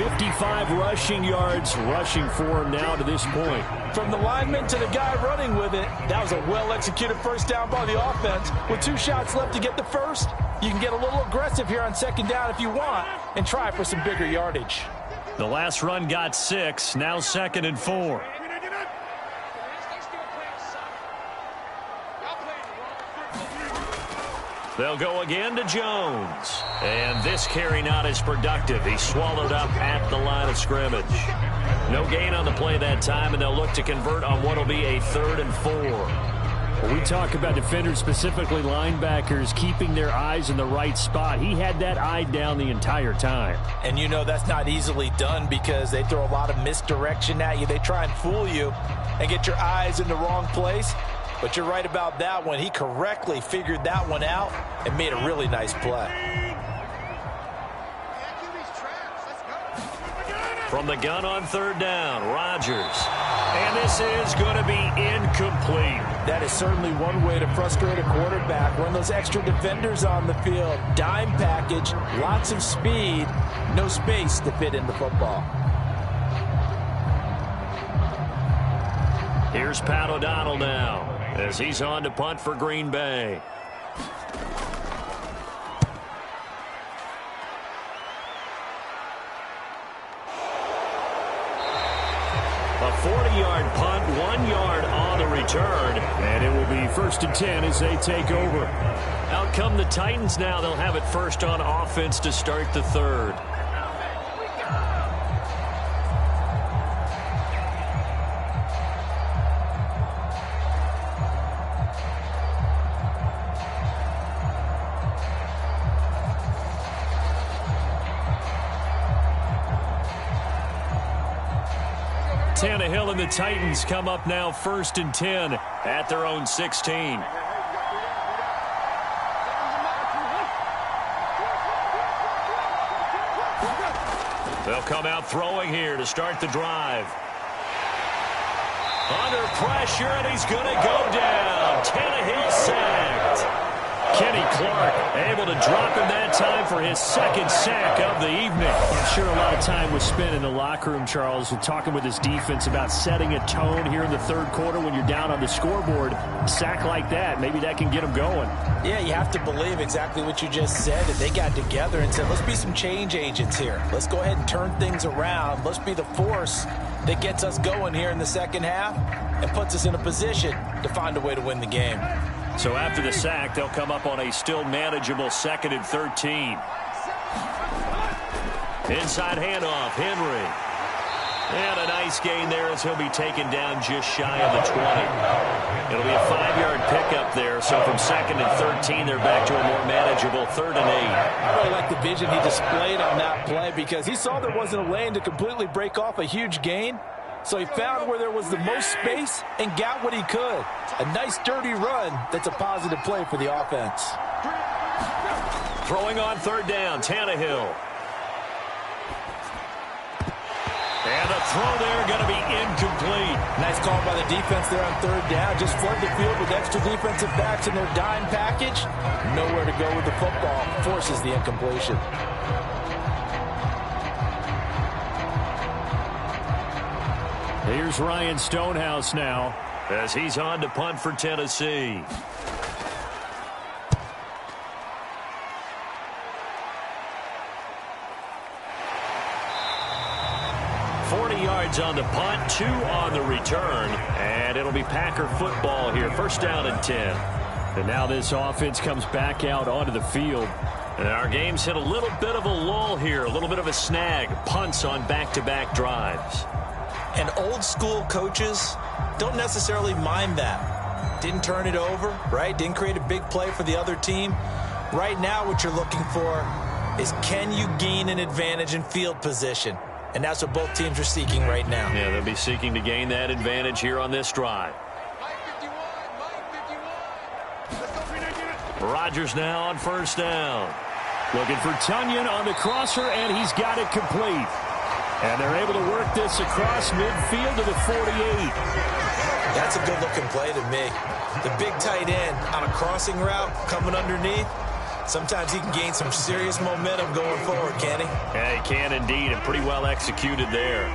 55 rushing yards rushing for him now to this point. From the lineman to the guy running with it, that was a well-executed first down by the offense. With 2 shots left to get the first, you can get a little aggressive here on second down if you want and try for some bigger yardage. The last run got 6, now 2nd and 4. They'll go again to Jones. And this carry not as productive. He's swallowed up at the line of scrimmage. No gain on the play that time, and they'll look to convert on what will be a 3rd and 4. When we talk about defenders, specifically linebackers, keeping their eyes in the right spot. He had that eye down the entire time. And you know that's not easily done because they throw a lot of misdirection at you. They try and fool you and get your eyes in the wrong place. But you're right about that one. He correctly figured that one out and made a really nice play. From the gun on 3rd down, Rodgers. And this is going to be incomplete. That is certainly one way to frustrate a quarterback. Run those extra defenders on the field. Dime package, lots of speed, no space to fit in the football. Here's Pat O'Donnell now as he's on to punt for Green Bay. A 40-yard punt, 1 yard on the return. And it will be 1st and 10 as they take over. Out come the Titans now. They'll have it first on offense to start the 3rd. Tannehill and the Titans come up now 1st and 10 at their own 16. They'll come out throwing here to start the drive. Under pressure, and he's going to go down. Tannehill sacked. Kenny Clark able to drop him that time for his 2nd sack of the evening. I'm sure a lot of time was spent in the locker room, Charles, and talking with his defense about setting a tone here in the 3rd quarter when you're down on the scoreboard. A sack like that, maybe that can get them going. Yeah, you have to believe exactly what you just said. And they got together and said, let's be some change agents here. Let's go ahead and turn things around. Let's be the force that gets us going here in the second half and puts us in a position to find a way to win the game. So after the sack, they'll come up on a still manageable 2nd and 13. Inside handoff, Henry. And a nice gain there as he'll be taken down just shy of the 20. It'll be a 5-yard pickup there. So from 2nd and 13, they're back to a more manageable 3rd and 8. I really like the vision he displayed on that play because he saw there wasn't a lane to completely break off a huge gain. So he found where there was the most space and got what he could. A nice, dirty run that's a positive play for the offense. Throwing on third down, Tannehill. And the throw there going to be incomplete. Nice call by the defense there on third down. Just flood the field with extra defensive backs in their dime package. Nowhere to go with the football. Forces the incompletion. Here's Ryan Stonehouse now as he's on to punt for Tennessee. On the punt, 2 on the return, and it'll be Packer football here. First down and 10. And now this offense comes back out onto the field. And our game's hit a little bit of a lull here, a little bit of a snag. Punts on back-to-back drives. And old school coaches don't necessarily mind that. Didn't turn it over, right? Didn't create a big play for the other team. Right now what you're looking for is, can you gain an advantage in field position? And that's what both teams are seeking right now. Yeah, they'll be seeking to gain that advantage here on this drive. Rodgers now on first down. Looking for Tunyon on the crosser, and he's got it complete. And they're able to work this across midfield to the 48. That's a good-looking play to me. The big tight end on a crossing route coming underneath. Sometimes he can gain some serious momentum going forward, can he? Yeah, he can indeed, and pretty well executed there.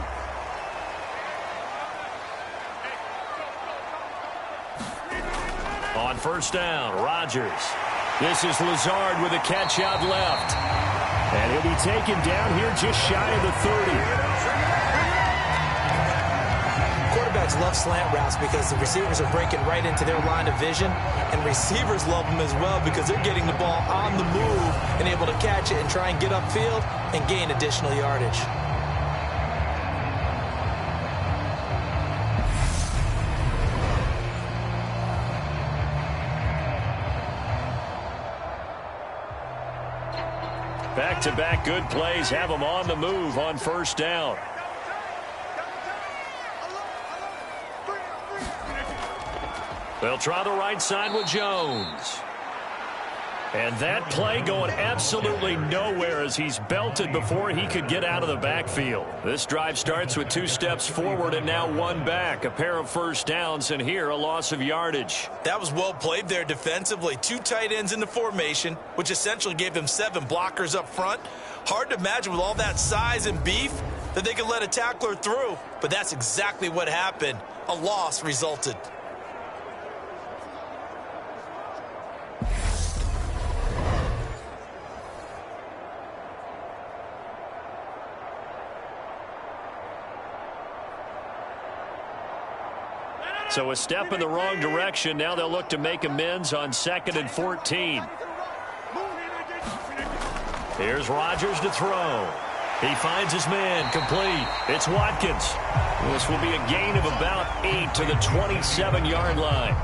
On first down, Rodgers. This is Lazard with a catch out left. And he'll be taken down here just shy of the 30. Quarterbacks love slant routes because the receivers are breaking right into their line of vision, and receivers love them as well because they're getting the ball on the move and able to catch it and try and get upfield and gain additional yardage. Back-to-back good plays have them on the move on first down. They'll try the right side with Jones. And that play going absolutely nowhere as he's belted before he could get out of the backfield. This drive starts with 2 steps forward and now 1 back. A pair of first downs, and here a loss of yardage. That was well played there defensively. 2 tight ends in the formation, which essentially gave them 7 blockers up front. Hard to imagine with all that size and beef that they could let a tackler through. But that's exactly what happened. A loss resulted. So a step in the wrong direction. Now they'll look to make amends on 2nd and 14. Here's Rodgers to throw. He finds his man, complete. It's Watkins. This will be a gain of about 8 to the 27-yard line.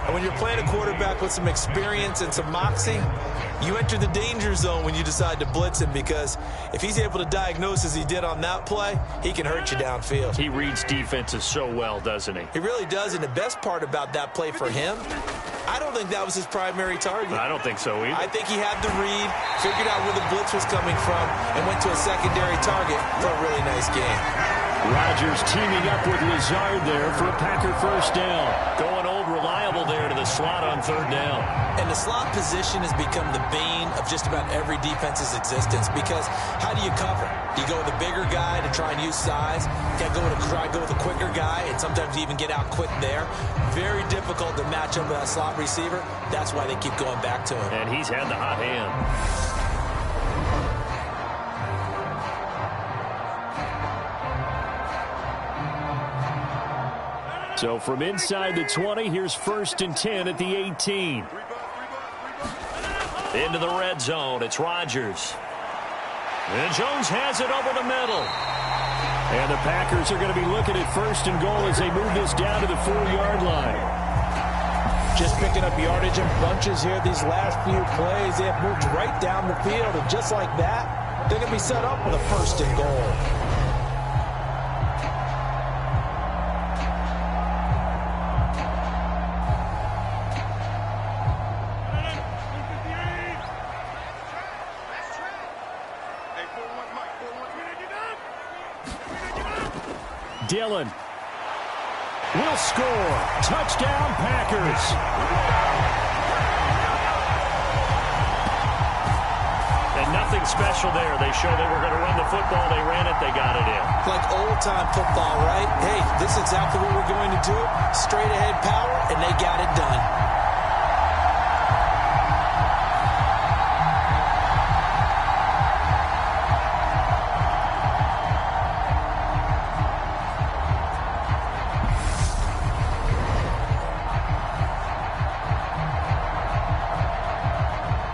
And when you're playing a quarterback with some experience and some moxie, you enter the danger zone when you decide to blitz him, because if he's able to diagnose as he did on that play, he can hurt you downfield. He reads defenses so well, doesn't he? He really does, and the best part about that play for him, I don't think that was his primary target. I don't think so either. I think he had the read, figured out where the blitz was coming from, and went to a secondary target for a really nice game. Rodgers teaming up with Lazard there for a Packer first down. Going old reliable there to the slot on third down. And the slot position has become the bane of just about every defense's existence, because how do you cover? Do you go with a bigger guy to try and use size? You got to try to go with a quicker guy, and sometimes you even get out quick there. Very difficult to match up with that slot receiver. That's why they keep going back to him. And he's had the hot hand. So from inside the 20, here's 1st and 10 at the 18. Into the red zone, it's Rodgers. And Jones has it over the middle. And the Packers are going to be looking at 1st and goal as they move this down to the 4-yard line. Just picking up yardage in bunches here these last few plays. They have moved right down the field, and just like that, they're going to be set up with a 1st and goal. Dillon will score. Touchdown, Packers. And nothing special there. They showed they were going to run the football. They ran it. They got it in. Like old-time football, right? Hey, this is exactly what we're going to do. Straight-ahead power, and they got it done.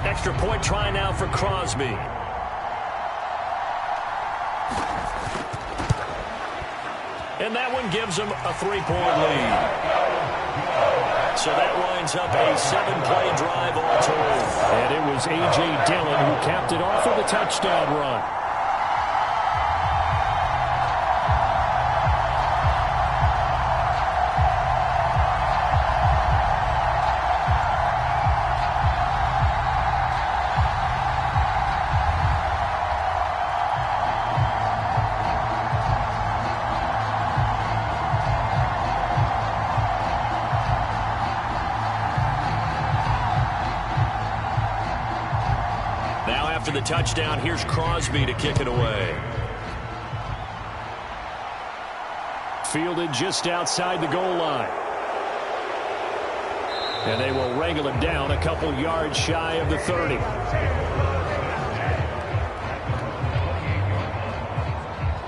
Extra point try now for Crosby. And that one gives them a 3-point lead. So that winds up a 7-play drive all told. And it was A.J. Dillon who capped it off with a touchdown run. After the touchdown, here's Crosby to kick it away. Fielded just outside the goal line. And they will wrangle him down a couple yards shy of the 30.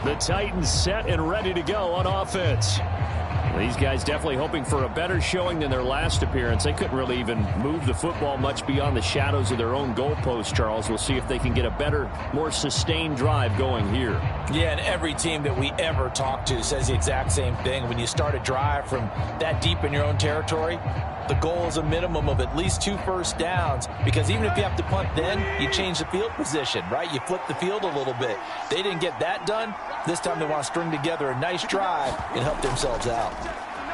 The Titans set and ready to go on offense. These guys definitely hoping for a better showing than their last appearance. They couldn't really even move the football much beyond the shadows of their own goalpost, Charles. We'll see if they can get a better, more sustained drive going here. Yeah, and every team that we ever talk to says the exact same thing. When you start a drive from that deep in your own territory, the goal is a minimum of at least 2 first downs, because even if you have to punt then, you change the field position, right? You flip the field a little bit. They didn't get that done. This time they want to string together a nice drive and help themselves out.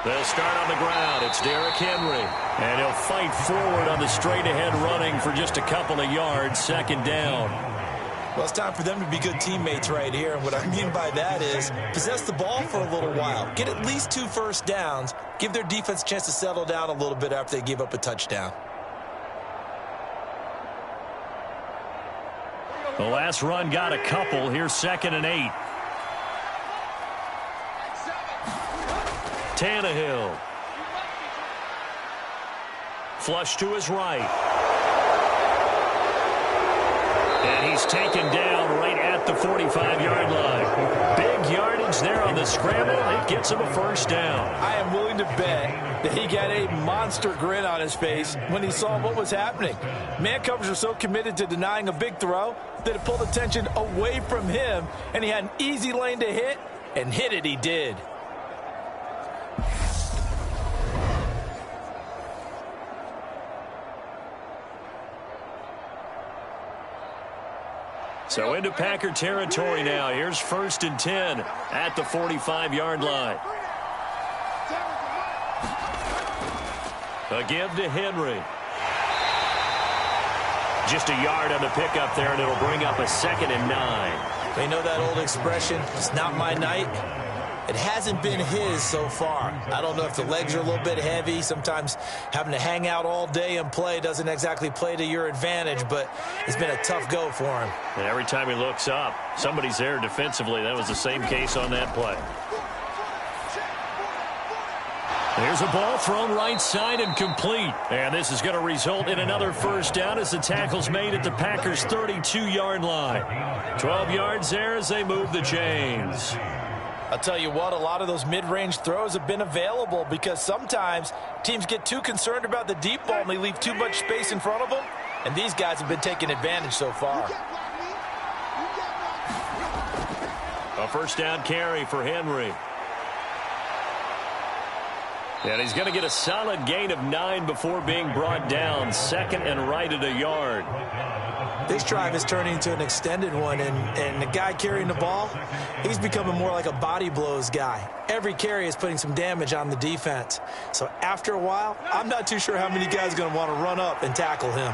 They'll start on the ground. It's Derrick Henry. And he'll fight forward on the straight-ahead running for just a couple of yards. 2nd down. Well, it's time for them to be good teammates right here. And what I mean by that is possess the ball for a little while. Get at least 2 first downs. Give their defense a chance to settle down a little bit after they give up a touchdown. The last run got a couple. Here's 2nd and 8. Tannehill. Flush to his right. And he's taken down right at the 45-yard line. Big yardage there on the scramble. It gets him a 1st down. I am willing to bet that he got a monster grin on his face when he saw what was happening. Man coverage were so committed to denying a big throw that it pulled attention away from him, and he had an easy lane to hit, and hit it he did. So into Packer territory now. Here's 1st and 10 at the 45-yard line. A give to Henry. Just a yard on the pickup there, and it'll bring up a 2nd and 9. They know that old expression, it's not my night. It hasn't been his so far. I don't know if the legs are a little bit heavy. Sometimes having to hang out all day and play doesn't exactly play to your advantage, but it's been a tough go for him. And every time he looks up, somebody's there defensively. That was the same case on that play. There's a ball thrown right side and complete. And this is going to result in another 1st down as the tackle's made at the Packers' 32-yard line. 12 yards there as they move the chains. I'll tell you what, a lot of those mid-range throws have been available because sometimes teams get too concerned about the deep ball and they leave too much space in front of them, and these guys have been taking advantage so far. A 1st down carry for Henry. And he's going to get a solid gain of 9 before being brought down. 2nd and right at a yard. This drive is turning into an extended one, and the guy carrying the ball, he's becoming more like a body blows guy. Every carry is putting some damage on the defense. So after a while, I'm not too sure how many guys are going to want to run up and tackle him.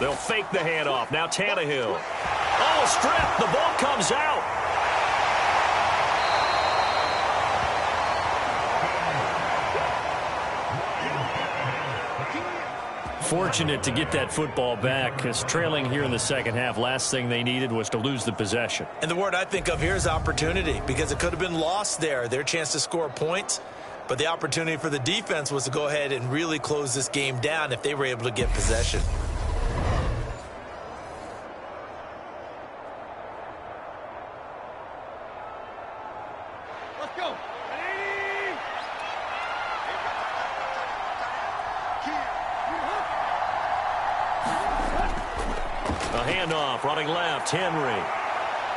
They'll fake the handoff. Now Tannehill. Oh, ball is stripped. The ball comes out. Fortunate to get that football back, because trailing here in the second half, last thing they needed was to lose the possession. And the word I think of here is opportunity, because it could have been lost there, their chance to score points. But the opportunity for the defense was to go ahead and really close this game down if they were able to get possession. Let's go. A handoff, running left, Henry.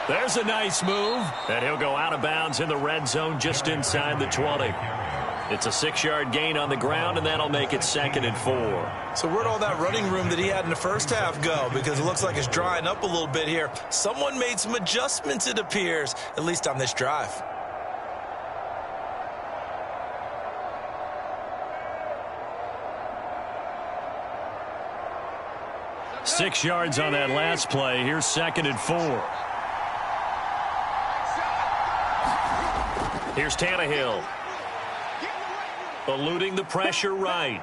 There's a nice move, and he'll go out of bounds in the red zone just inside the 20. It's a 6-yard gain on the ground, and that'll make it 2nd and 4. So where'd all that running room that he had in the first half go? Because it looks like it's drying up a little bit here. Someone made some adjustments, it appears, at least on this drive. Six yards on that last play. Here's 2nd and 4. Here's Tannehill. Eluding the pressure right.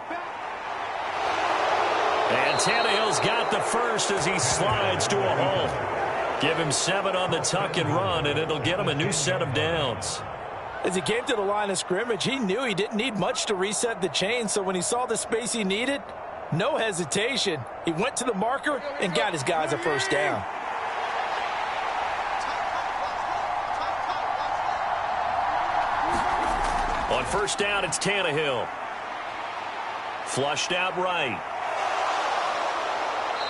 And Tannehill's got the first as he slides to a halt. Give him 7 on the tuck and run, and it'll get him a new set of downs. As he came to the line of scrimmage, he knew he didn't need much to reset the chain, so when he saw the space he needed, no hesitation. He went to the marker and got his guys a first down. On first down, it's Tannehill. Flushed out right.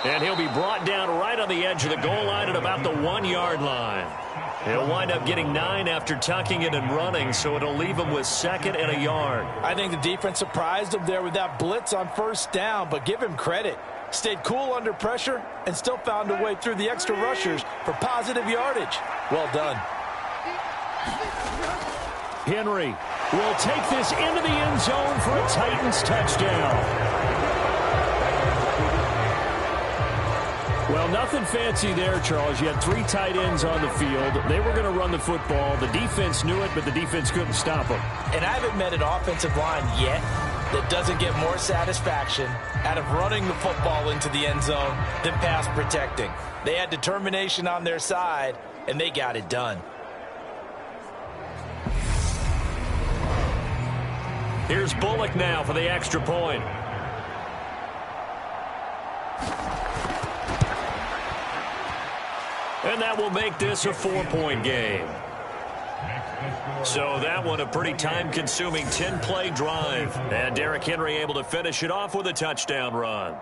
And he'll be brought down right on the edge of the goal line at about the 1-yard line. He'll wind up getting 9 after tucking it and running, so it'll leave him with 2nd and a yard. I think the defense surprised him there with that blitz on first down, but give him credit. Stayed cool under pressure and still found a way through the extra rushers for positive yardage. Well done. Henry will take this into the end zone for a Titans touchdown. Well, nothing fancy there, Charles. You had 3 tight ends on the field. They were going to run the football. The defense knew it, but the defense couldn't stop them. And I haven't met an offensive line yet that doesn't get more satisfaction out of running the football into the end zone than pass protecting. They had determination on their side, and they got it done. Here's Bullock now for the extra point. And that will make this a 4-point game. So that one a pretty time-consuming 10-play drive. And Derrick Henry able to finish it off with a touchdown run.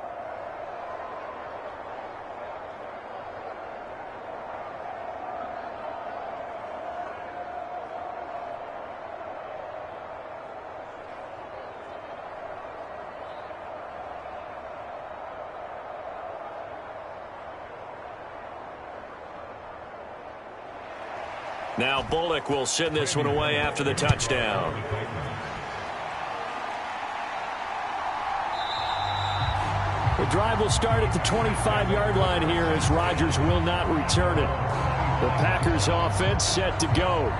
Now Bullock will send this one away after the touchdown. The drive will start at the 25-yard line here as Rodgers will not return it. The Packers offense set to go.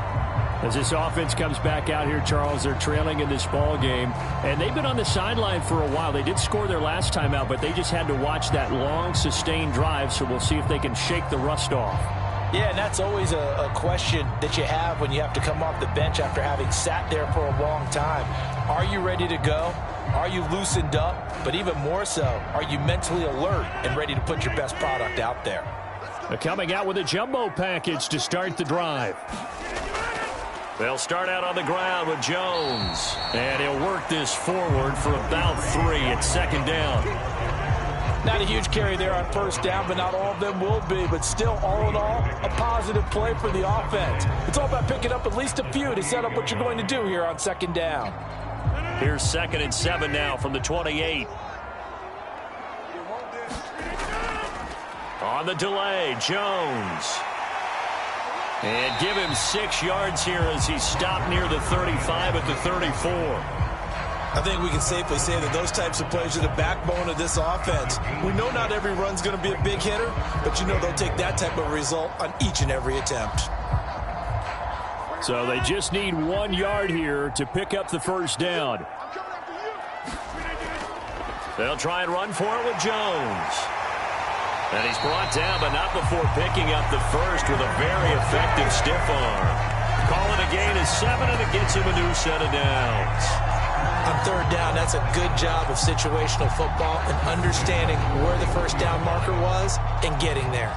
As this offense comes back out here, Charles, they're trailing in this ball game, and they've been on the sideline for a while. They did score their last time out, but they just had to watch that long, sustained drive, so we'll see if they can shake the rust off. Yeah, and that's always a question that you have when you have to come off the bench after having sat there for a long time. Are you ready to go? Are you loosened up? But even more so, are you mentally alert and ready to put your best product out there? They're coming out with a jumbo package to start the drive. They'll start out on the ground with Jones. And he'll work this forward for about 3 at 2nd down. Not a huge carry there on first down, but not all of them will be. But still, all in all, a positive play for the offense. It's all about picking up at least a few to set up what you're going to do here on 2nd down. Here's 2nd and 7 now from the 28. On the delay, Jones. And give him 6 yards here as he stopped near the 35 at the 34. I think we can safely say that those types of plays are the backbone of this offense. We know not every run's going to be a big hitter, but you know they'll take that type of result on each and every attempt. So they just need 1 yard here to pick up the first down. They'll try and run for it with Jones. And he's brought down, but not before picking up the first with a very effective stiff arm. Calling a gain of 7, and it gets him a new set of downs. On third down, that's a good job of situational football and understanding where the first down marker was and getting there.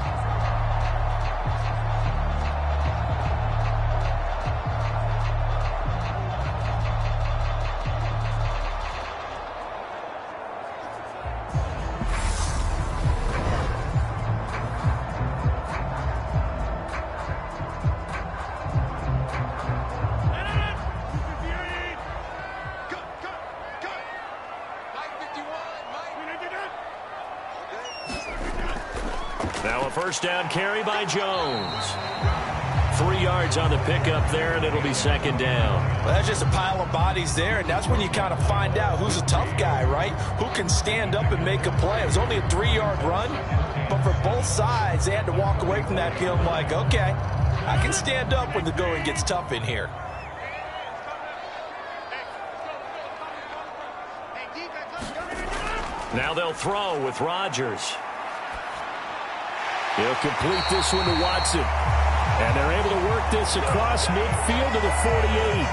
Now a first down carry by Jones. 3 yards on the pickup there, and it'll be second down. Well, that's just a pile of bodies there, and that's when you kind of find out who's a tough guy, right? Who can stand up and make a play. It was only a 3-yard run, but for both sides, they had to walk away from that feeling like, okay, I can stand up when the going gets tough in here. Now they'll throw with Rodgers. He'll complete this one to Watson. And they're able to work this across midfield to the 48.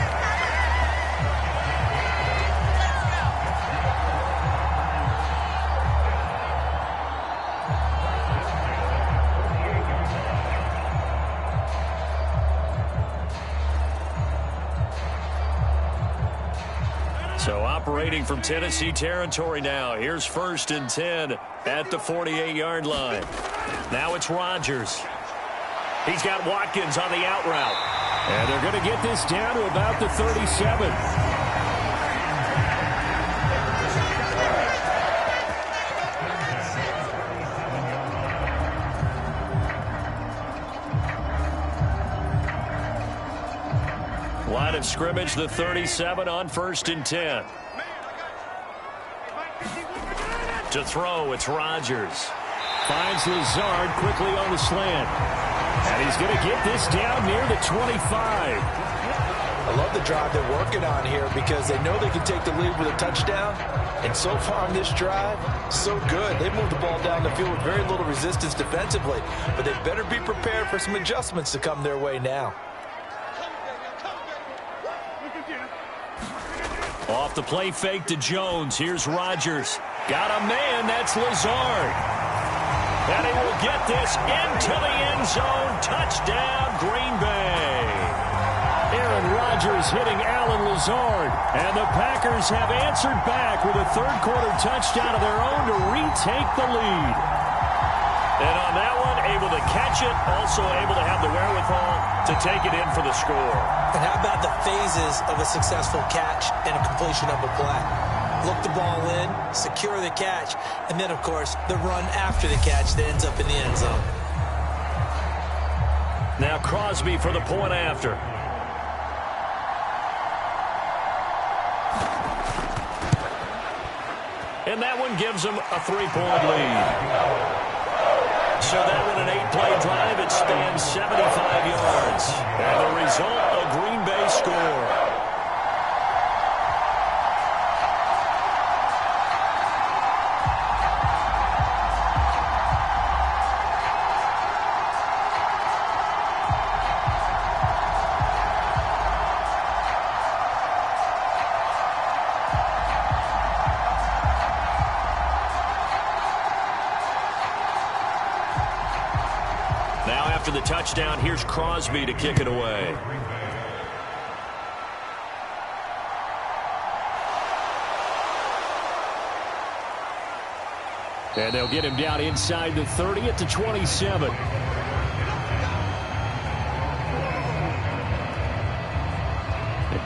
So operating from Tennessee territory now. Here's 1st and 10 at the 48-yard line. Now it's Rodgers. He's got Watkins on the out route. And they're going to get this down to about the 37. Line of scrimmage, the 37 on 1st and 10. To throw, it's Rodgers. Finds Lazard quickly on the slant. And he's going to get this down near the 25. I love the drive they're working on here because they know they can take the lead with a touchdown. And so far on this drive, so good. They moved the ball down the field with very little resistance defensively. But they better be prepared for some adjustments to come their way now. Off the play fake to Jones. Here's Rodgers. Got a man. That's Lazard. And he will get this into the end zone. Touchdown, Green Bay. Aaron Rodgers hitting Alan Lazard. And the Packers have answered back with a third-quarter touchdown of their own to retake the lead. And on that one, able to catch it, also able to have the wherewithal to take it in for the score. And how about the phases of a successful catch and a completion of a play? Look the ball in, secure the catch, and then, of course, the run after the catch that ends up in the end zone. Now Crosby for the point after. And that one gives them a 3-point lead. So that one, an 8-play drive. It spans 75 yards. And the result, a Green Bay score. After the touchdown, here's Crosby to kick it away. And they'll get him down inside the 30 at the 27.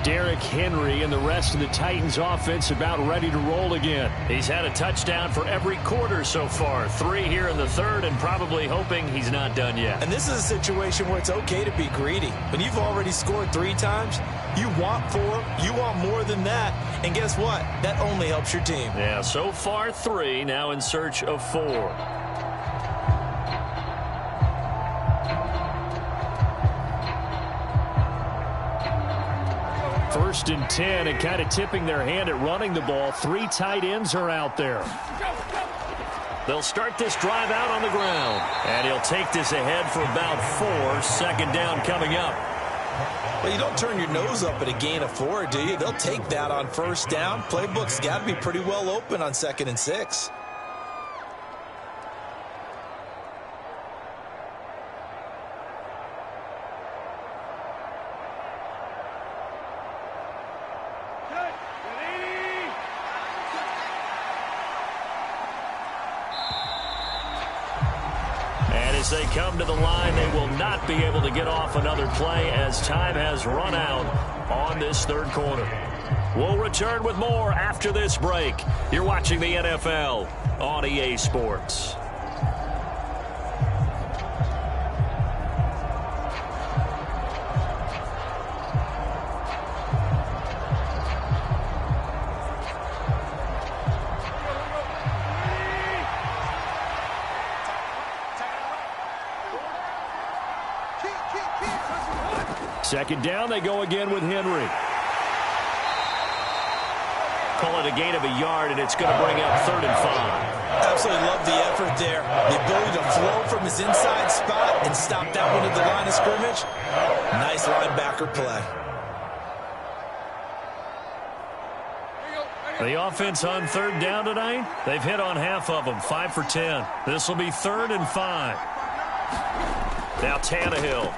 Derrick Henry and the rest of the Titans offense about ready to roll again. He's had a touchdown for every quarter so far. 3 here in the third, and probably hoping he's not done yet. And this is a situation where it's okay to be greedy. When you've already scored 3 times, you want 4, you want more than that. And guess what? That only helps your team. Yeah, so far 3, now in search of 4. First and 10, and kind of tipping their hand at running the ball. 3 tight ends are out there. They'll start this drive out on the ground. And he'll take this ahead for about 4. Second down coming up. Well, you don't turn your nose up at a gain of 4, do you? They'll take that on first down. Playbook's got to be pretty well open on 2nd and 6. As they come to the line, they will not be able to get off another play as time has run out on this third quarter. We'll return with more after this break. You're watching the NFL on EA Sports. Second down, they go again with Henry. Call it a gain of a yard, and it's going to bring up 3rd and 5. Absolutely love the effort there. The ability to flow from his inside spot and stop that one at the line of scrimmage. Nice linebacker play. The offense on 3rd down tonight, they've hit on half of them, 5 for 10. This will be 3rd and 5. Now Tannehill.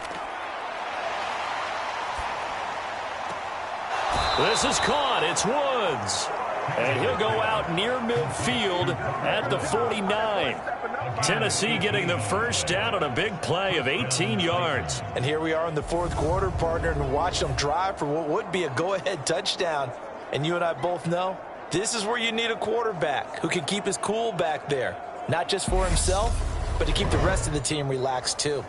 This is caught. It's Woods. And he'll go out near midfield at the 49. Tennessee getting the first down on a big play of 18 yards. And here we are in the 4th quarter, partner, and watch them drive for what would be a go-ahead touchdown. And you and I both know this is where you need a quarterback who can keep his cool back there. Not just for himself, but to keep the rest of the team relaxed too.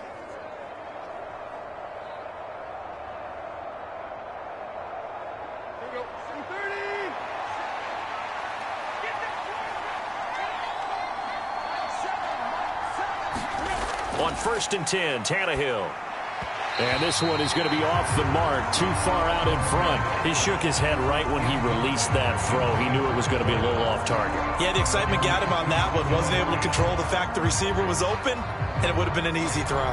On 1st and 10, Tannehill. And this one is going to be off the mark, too far out in front. He shook his head right when he released that throw. He knew it was going to be a little off target. Yeah, the excitement got him on that one. Wasn't able to control the fact the receiver was open, and it would have been an easy throw.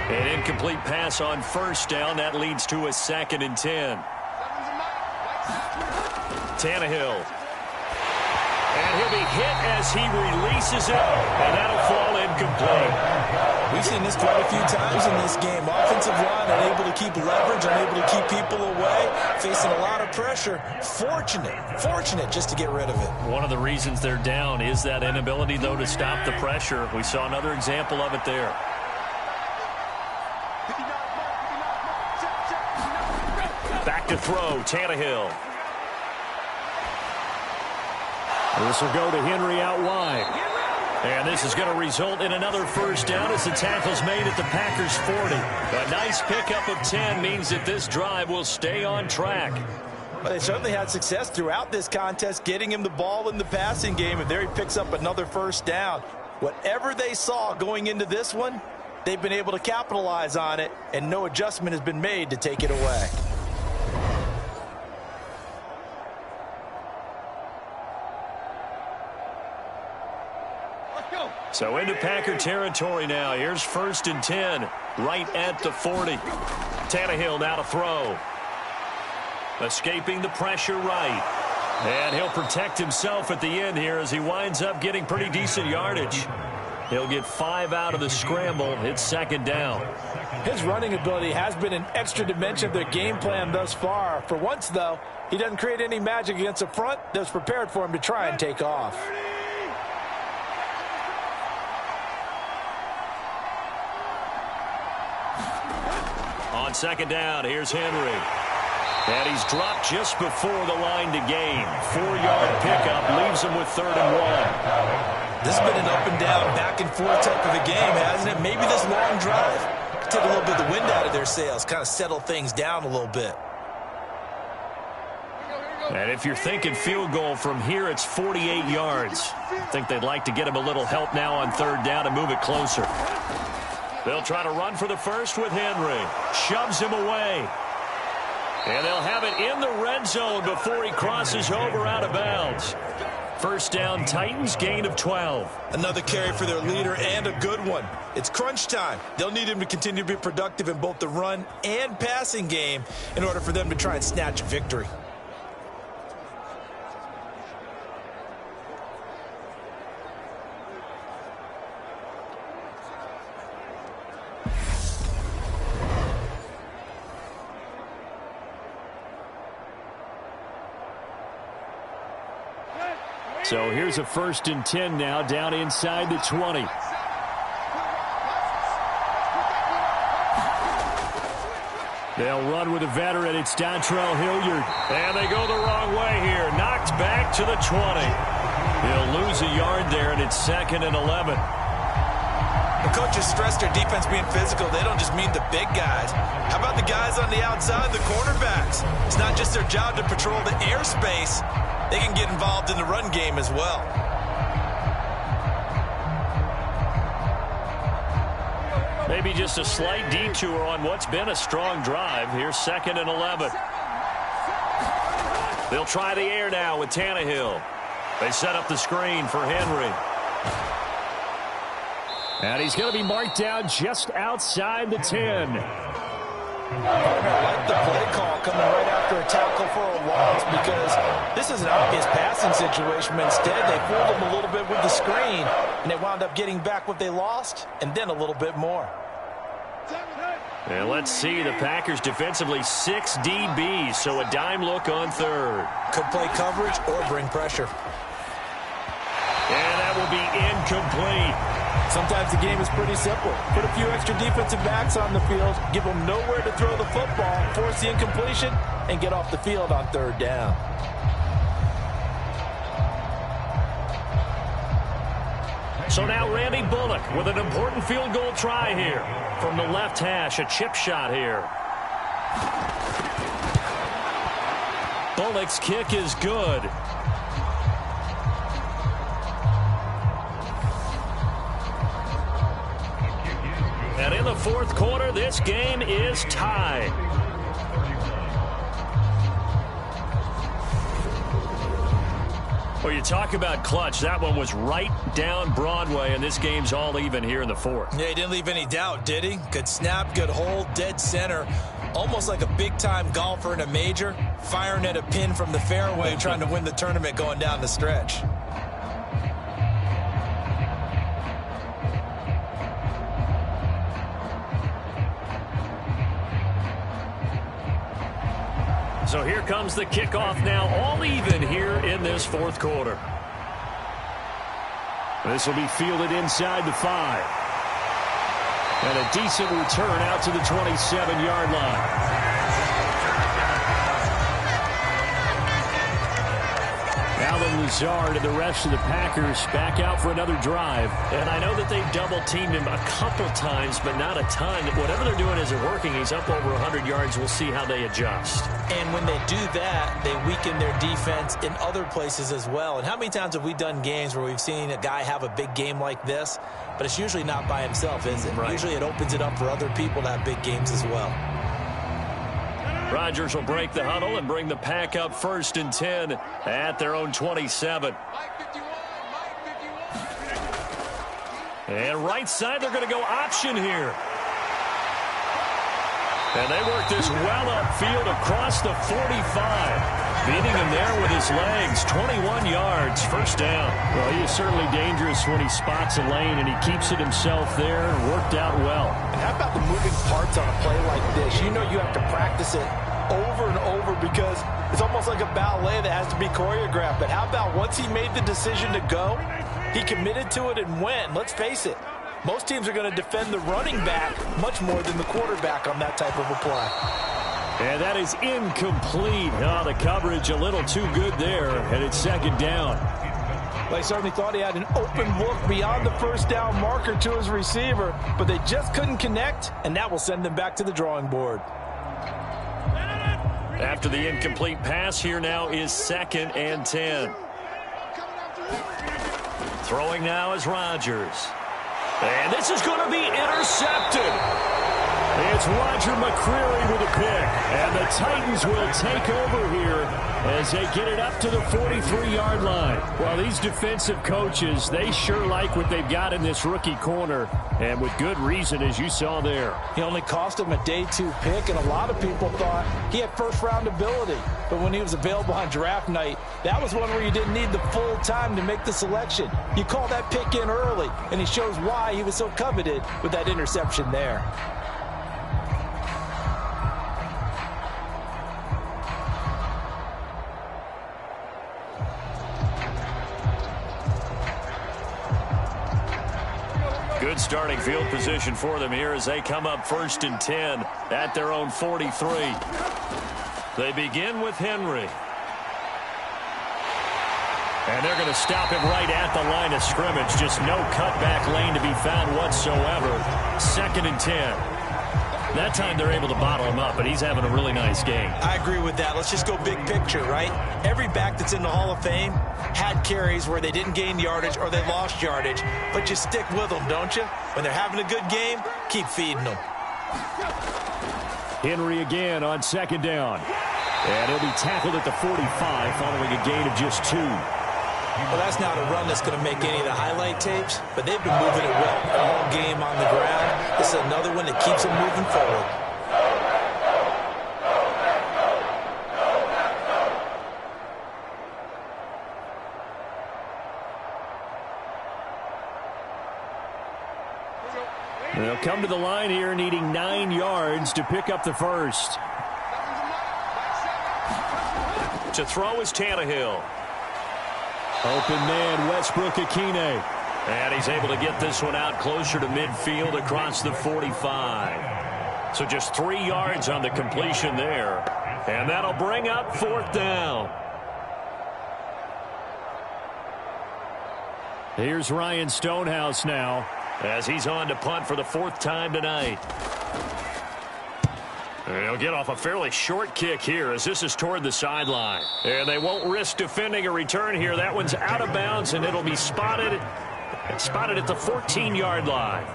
An incomplete pass on 1st down. That leads to a 2nd and 10. Tannehill. And he'll be hit as he releases it, and that'll fall incomplete. We've seen this quite a few times in this game. Offensive line unable to keep leverage, unable to keep people away, facing a lot of pressure. Fortunate just to get rid of it. One of the reasons they're down is that inability, though, to stop the pressure. We saw another example of it there. Back to throw, Tannehill. This will go to Henry out wide. And this is going to result in another first down as the tackle's made at the Packers' 40. A nice pickup of 10 means that this drive will stay on track. Well, they certainly had success throughout this contest, getting him the ball in the passing game, and there he picks up another first down. Whatever they saw going into this one, they've been able to capitalize on it, and no adjustment has been made to take it away. So into Packer territory now. Here's 1st and 10, right at the 40. Tannehill now to throw. Escaping the pressure right. And he'll protect himself at the end here as he winds up getting pretty decent yardage. He'll get 5 out of the scramble. It's 2nd down. His running ability has been an extra dimension of their game plan thus far. For once, though, he doesn't create any magic against a front that was prepared for him to try and take off. On second down, here's Henry. And he's dropped just before the line to gain. 4-yard pickup leaves him with 3rd and 1. This has been an up and down, back and forth type of a game, hasn't it? Maybe this long drive could take a little bit of the wind out of their sails, kind of settle things down a little bit. And if you're thinking field goal from here, it's 48 yards. I think they'd like to get him a little help now on 3rd down and move it closer. They'll try to run for the first with Henry. Shoves him away. And they'll have it in the red zone before he crosses over out of bounds. First down, Titans, gain of 12. Another carry for their leader and a good one. It's crunch time. They'll need him to continue to be productive in both the run and passing game in order for them to try and snatch a victory. So here's a 1st and 10 now, down inside the 20. They'll run with a veteran. It's Dontrell Hilliard. And they go the wrong way here. Knocked back to the 20. He'll lose a yard there, and it's 2nd and 11. The coaches stress their defense being physical. They don't just mean the big guys. How about the guys on the outside, the cornerbacks? It's not just their job to patrol the airspace. They can get involved in the run game as well. Maybe just a slight detour on what's been a strong drive. Here's 2nd and 11. They'll try the air now with Tannehill. They set up the screen for Henry. And he's going to be marked down just outside the 10. I like the play call coming right after a tackle for a loss because this is an obvious passing situation. But instead, they fooled them a little bit with the screen, and they wound up getting back what they lost and then a little bit more. And let's see, the Packers defensively 6 DBs, so a dime look on 3rd. Could play coverage or bring pressure. And that will be incomplete. Sometimes the game is pretty simple. Put a few extra defensive backs on the field, give them nowhere to throw the football, force the incompletion, and get off the field on 3rd down. So now Randy Bullock with an important field goal try here. From the left hash, a chip shot here. Bullock's kick is good. And in the 4th quarter, this game is tied. Well, you talk about clutch. That one was right down Broadway, and this game's all even here in the 4th. Yeah, he didn't leave any doubt, did he? Good snap, good hold, dead center. Almost like a big-time golfer in a major, firing at a pin from the fairway, trying to win the tournament going down the stretch. So here comes the kickoff now, all even here in this 4th quarter. This will be fielded inside the 5. And a decent return out to the 27-yard line. Alan Lazard and the rest of the Packers back out for another drive. And I know that they've double-teamed him a couple times, but not a ton. Whatever they're doing isn't working. He's up over 100 yards. We'll see how they adjust. And when they do that, they weaken their defense in other places as well. And how many times have we done games where we've seen a guy have a big game like this, but it's usually not by himself, is it? Right. Usually it opens it up for other people to have big games as well. Rodgers will break the huddle and bring the pack up 1st and 10 at their own 27. And right side, they're going to go option here. And they work this well upfield across the 45. Beating him there with his legs. 21 yards, 1st down. Well, he is certainly dangerous when he spots a lane, and he keeps it himself there. Worked out well. And how about the moving parts on a play like this? You know you have to practice it over and over because it's almost like a ballet that has to be choreographed. But how about once he made the decision to go, he committed to it and went. Let's face it, Most teams are going to defend the running back much more than the quarterback on that type of a play. And that is incomplete. Oh, the coverage a little too good there, and it's second down. They certainly thought he had an open look beyond the first down marker to his receiver, but they just couldn't connect, and that will send them back to the drawing board. After the incomplete pass, here now is 2nd and 10. Throwing now is Rodgers. And this is going to be intercepted. It's Roger McCreary with a pick. And the Titans will take over here as they get it up to the 43-yard line. Well, these defensive coaches, they sure like what they've got in this rookie corner. And with good reason, as you saw there. He only cost him a day 2 pick, and a lot of people thought he had first-round ability. But when he was available on draft night, that was one where you didn't need the full time to make the selection. You call that pick in early, and he shows why he was so coveted with that interception there. Good starting field position for them here as they come up 1st and 10 at their own 43. They begin with Henry. And they're going to stop him right at the line of scrimmage. Just no cutback lane to be found whatsoever. 2nd and 10. That time they're able to bottle him up, but he's having a really nice game. I agree with that. Let's just go big picture, right? Every back that's in the Hall of Fame had carries where they didn't gain yardage or they lost yardage, but you stick with them, don't you? When they're having a good game, keep feeding them. Henry again on 2nd down. And he'll be tackled at the 45 following a gain of just 2. Well, that's not a run that's going to make any of the highlight tapes, but they've been moving it well all game on the ground. This is another one that keeps them moving forward. They'll come to the line here needing 9 yards to pick up the first. To throw is Tannehill. Open man, Westbrook-Ikhine. And he's able to get this one out closer to midfield across the 45. So just 3 yards on the completion there. And that'll bring up 4th down. Here's Ryan Stonehouse now, as he's on to punt for the 4th time tonight. And he'll get off a fairly short kick here as this is toward the sideline. And they won't risk defending a return here. That one's out of bounds, and it'll be spotted at the 14-yard line.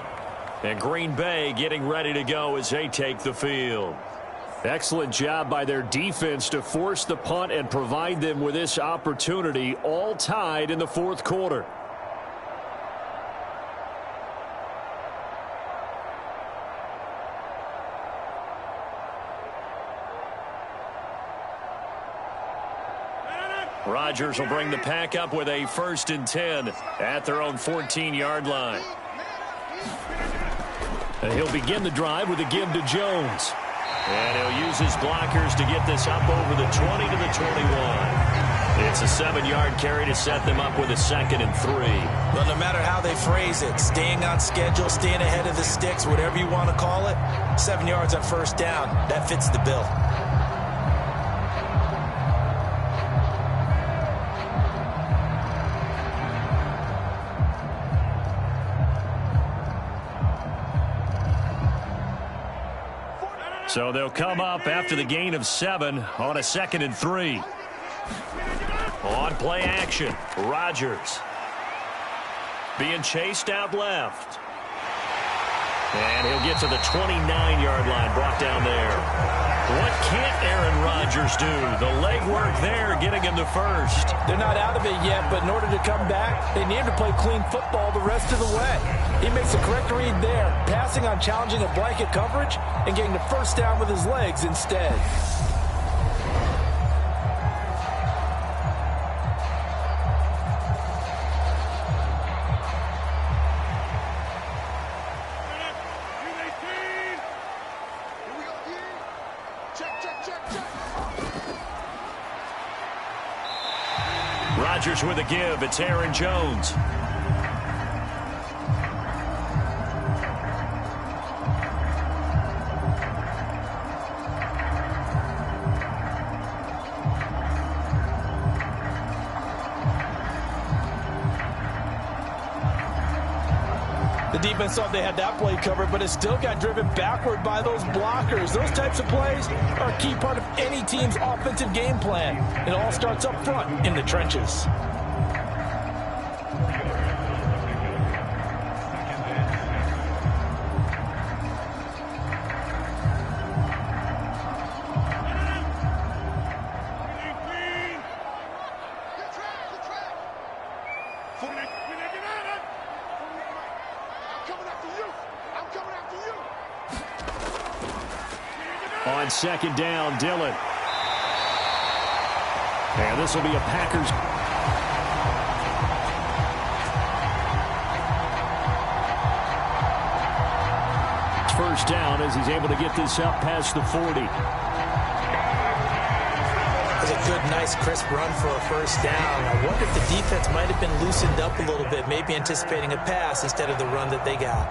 And Green Bay getting ready to go as they take the field. Excellent job by their defense to force the punt and provide them with this opportunity, all tied in the 4th quarter. Rodgers will bring the pack up with a 1st and 10 at their own 14-yard line. And he'll begin the drive with a give to Jones. And he'll use his blockers to get this up over the 20 to the 21. It's a 7-yard carry to set them up with a 2nd and 3. Well, no matter how they phrase it, staying on schedule, staying ahead of the sticks, whatever you want to call it, 7 yards on 1st down, that fits the bill. So they'll come up after the gain of 7 on a 2nd and 3. On play action, Rodgers being chased out left. And he'll get to the 29-yard line, brought down there. What can't Aaron Rodgers do? The legwork there getting him the first. They're not out of it yet, but in order to come back, they need to play clean football the rest of the way. He makes the correct read there, passing on challenging a blanket coverage and getting the first down with his legs instead. Rodgers with a give. It's Aaron Jones. defense thought they had that play covered, but it still got driven backward by those blockers. Those types of plays are a key part of any team's offensive game plan. It all starts up front in the trenches. On second down, Dillon. And this will be a Packers. First down as he's able to get this up past the 40. That's a good, nice, crisp run for a first down. I wonder if the defense might have been loosened up a little bit, maybe anticipating a pass instead of the run that they got.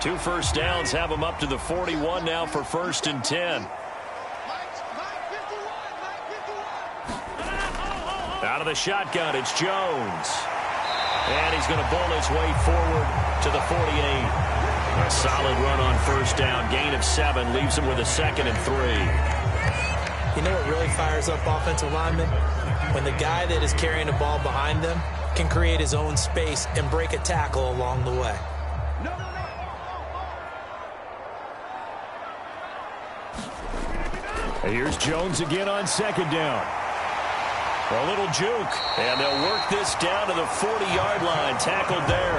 Two first downs have them up to the 41 now for 1st and 10. Out of the shotgun, it's Jones. And he's going to bowl his way forward to the 48. A solid run on first down. Gain of 7 leaves him with a 2nd and 3. You know what really fires up offensive linemen? When the guy that is carrying the ball behind them can create his own space and break a tackle along the way. Here's Jones again on second down. A little juke, and they'll work this down to the 40-yard line. Tackled there.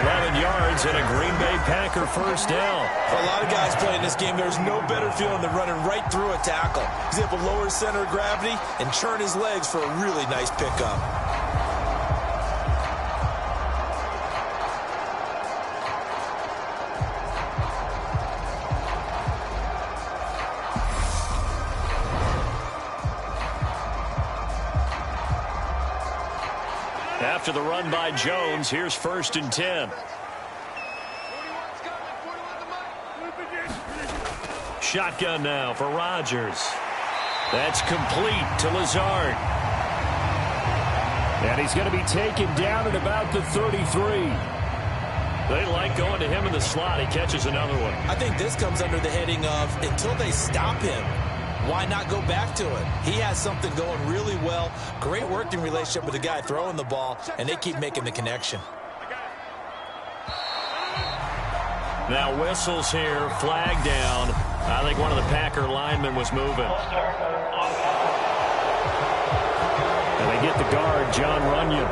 11 yards and a Green Bay Packer first down. For a lot of guys playing this game, there's no better feeling than running right through a tackle. He's able to lower his center of gravity and churn his legs for a really nice pickup. After the run by Jones, here's 1st and 10. Shotgun now for Rodgers. That's complete to Lazard. And he's going to be taken down at about the 33. They like going to him in the slot. He catches another one. I think this comes under the heading of until they stop him, why not go back to it? He has something going really well. Great working relationship with the guy throwing the ball, and they keep making the connection. Now whistles here, flag down. I think one of the Packer linemen was moving. And they get the guard, John Runyon.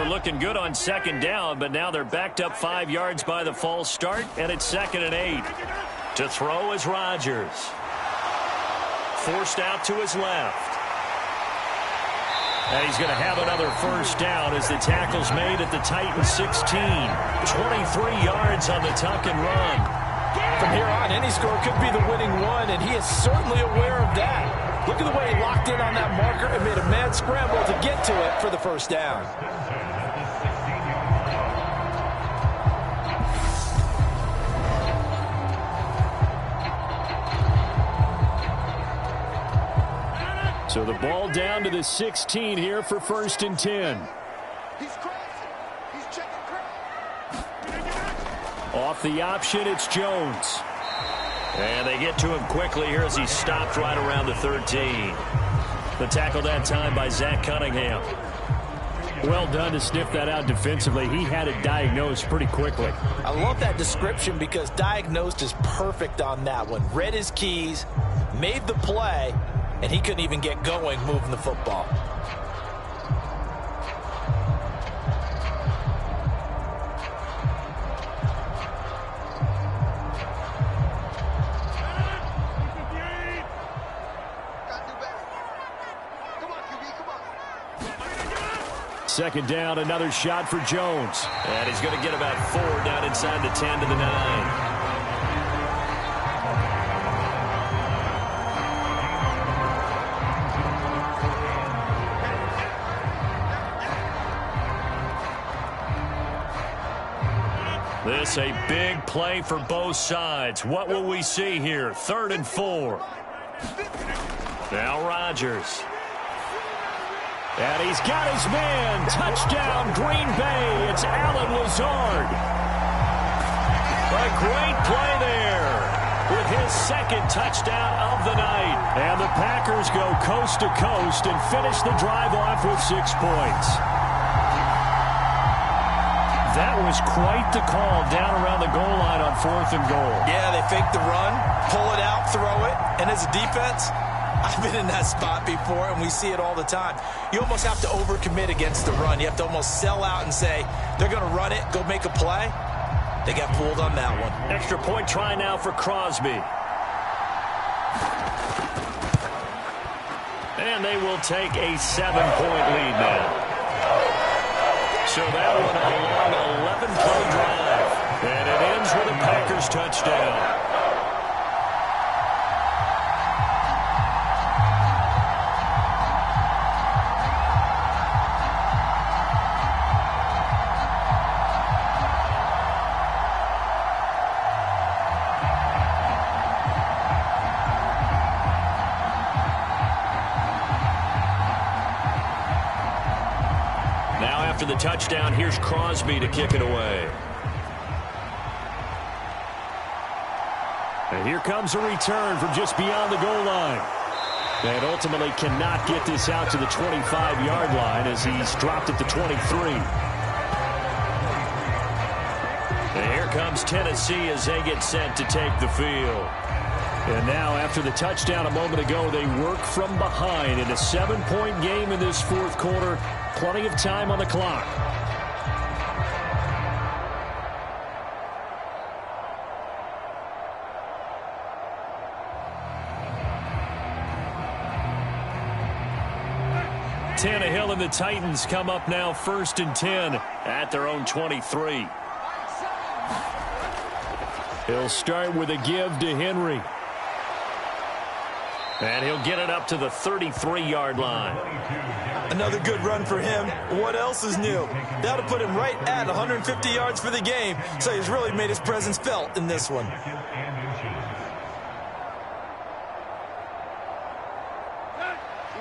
Looking good on second down, but now they're backed up 5 yards by the false start, and it's 2nd and 8. To throw is Rodgers. Forced out to his left. And he's going to have another first down as the tackle's made at the Titans 16. 23 yards on the tuck and run. From here on, any score could be the winning one, and he is certainly aware of that. Look at the way he locked in on that marker and made a mad scramble to get to it for the first down. So the ball down to the 16 here for 1st and 10. He's crossing. He's checking crack. Off the option, it's Jones. And they get to him quickly here as he stopped right around the 13. The tackle that time by Zach Cunningham. Well done to sniff that out defensively. He had it diagnosed pretty quickly. I love that description because diagnosed is perfect on that one. Read his keys, made the play, and he couldn't even get going moving the football. Second down, another shot for Jones. And he's going to get about 4 down inside the 10 to the 9. This a big play for both sides. What will we see here? 3rd and 4. Now Rodgers. And he's got his man. Touchdown, Green Bay. It's Allen Lazard. A great play there with his 2nd touchdown of the night. And the Packers go coast to coast and finish the drive off with 6 points. That was quite the call down around the goal line on 4th and goal. Yeah, they fake the run, pull it out, throw it. And as a defense, I've been in that spot before, and we see it all the time. You almost have to overcommit against the run. You have to almost sell out and say, they're going to run it, go make a play. They got fooled on that one. Extra point try now for Crosby. And they will take a 7-point lead now. So that one a long 11-play drive. And it ends with a Packers touchdown. After the touchdown, here's Crosby to kick it away. And here comes a return from just beyond the goal line. And ultimately cannot get this out to the 25-yard line as he's dropped at the 23. And here comes Tennessee as they get set to take the field. And now, after the touchdown a moment ago, they work from behind in a 7-point game in this 4th quarter. Plenty of time on the clock. Tannehill and the Titans come up now 1st and 10 at their own 23. He'll start with a give to Henry. And he'll get it up to the 33-yard line. Another good run for him. What else is new? That'll put him right at 150 yards for the game. So he's really made his presence felt in this one.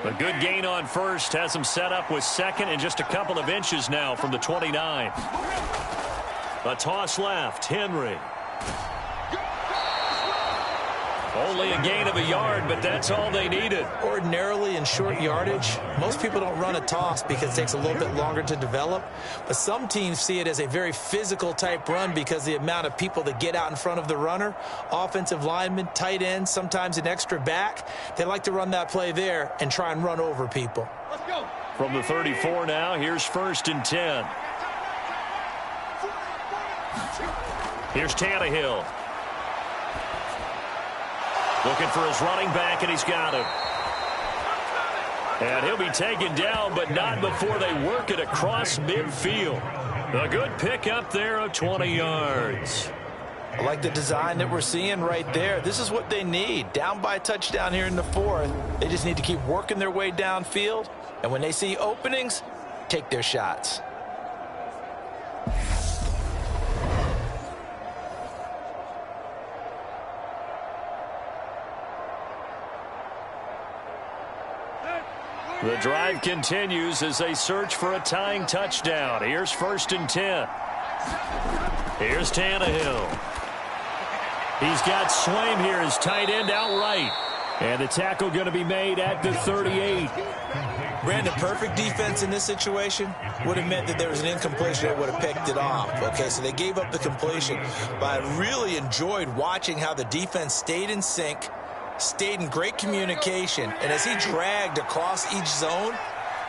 A good gain on 1st. Has him set up with 2nd and just a couple of inches now from the 29. A toss left. Henry. Only a gain of a yard, but that's all they needed. Ordinarily in short yardage, most people don't run a toss because it takes a little bit longer to develop. But some teams see it as a very physical type run because the amount of people that get out in front of the runner, offensive linemen, tight ends, sometimes an extra back, they like to run that play there and try and run over people. Let's go. From the 34 now, here's 1st and 10. Here's Tannehill. Looking for his running back, and he's got him. And he'll be taken down, but not before they work it across midfield. A good pickup there of 20 yards. I like the design that we're seeing right there. This is what they need. Down by a touchdown here in the 4th. They just need to keep working their way downfield. And when they see openings, take their shots. The drive continues as they search for a tying touchdown. Here's 1st and 10. Here's Tannehill. He's got Swaim here as tight end outright. And the tackle going to be made at the 38. Brandon, perfect defense in this situation would have meant that there was an incompletion that would have picked it off. Okay, so they gave up the completion. But I really enjoyed watching how the defense stayed in sync, stayed in great communication, and as he dragged across each zone,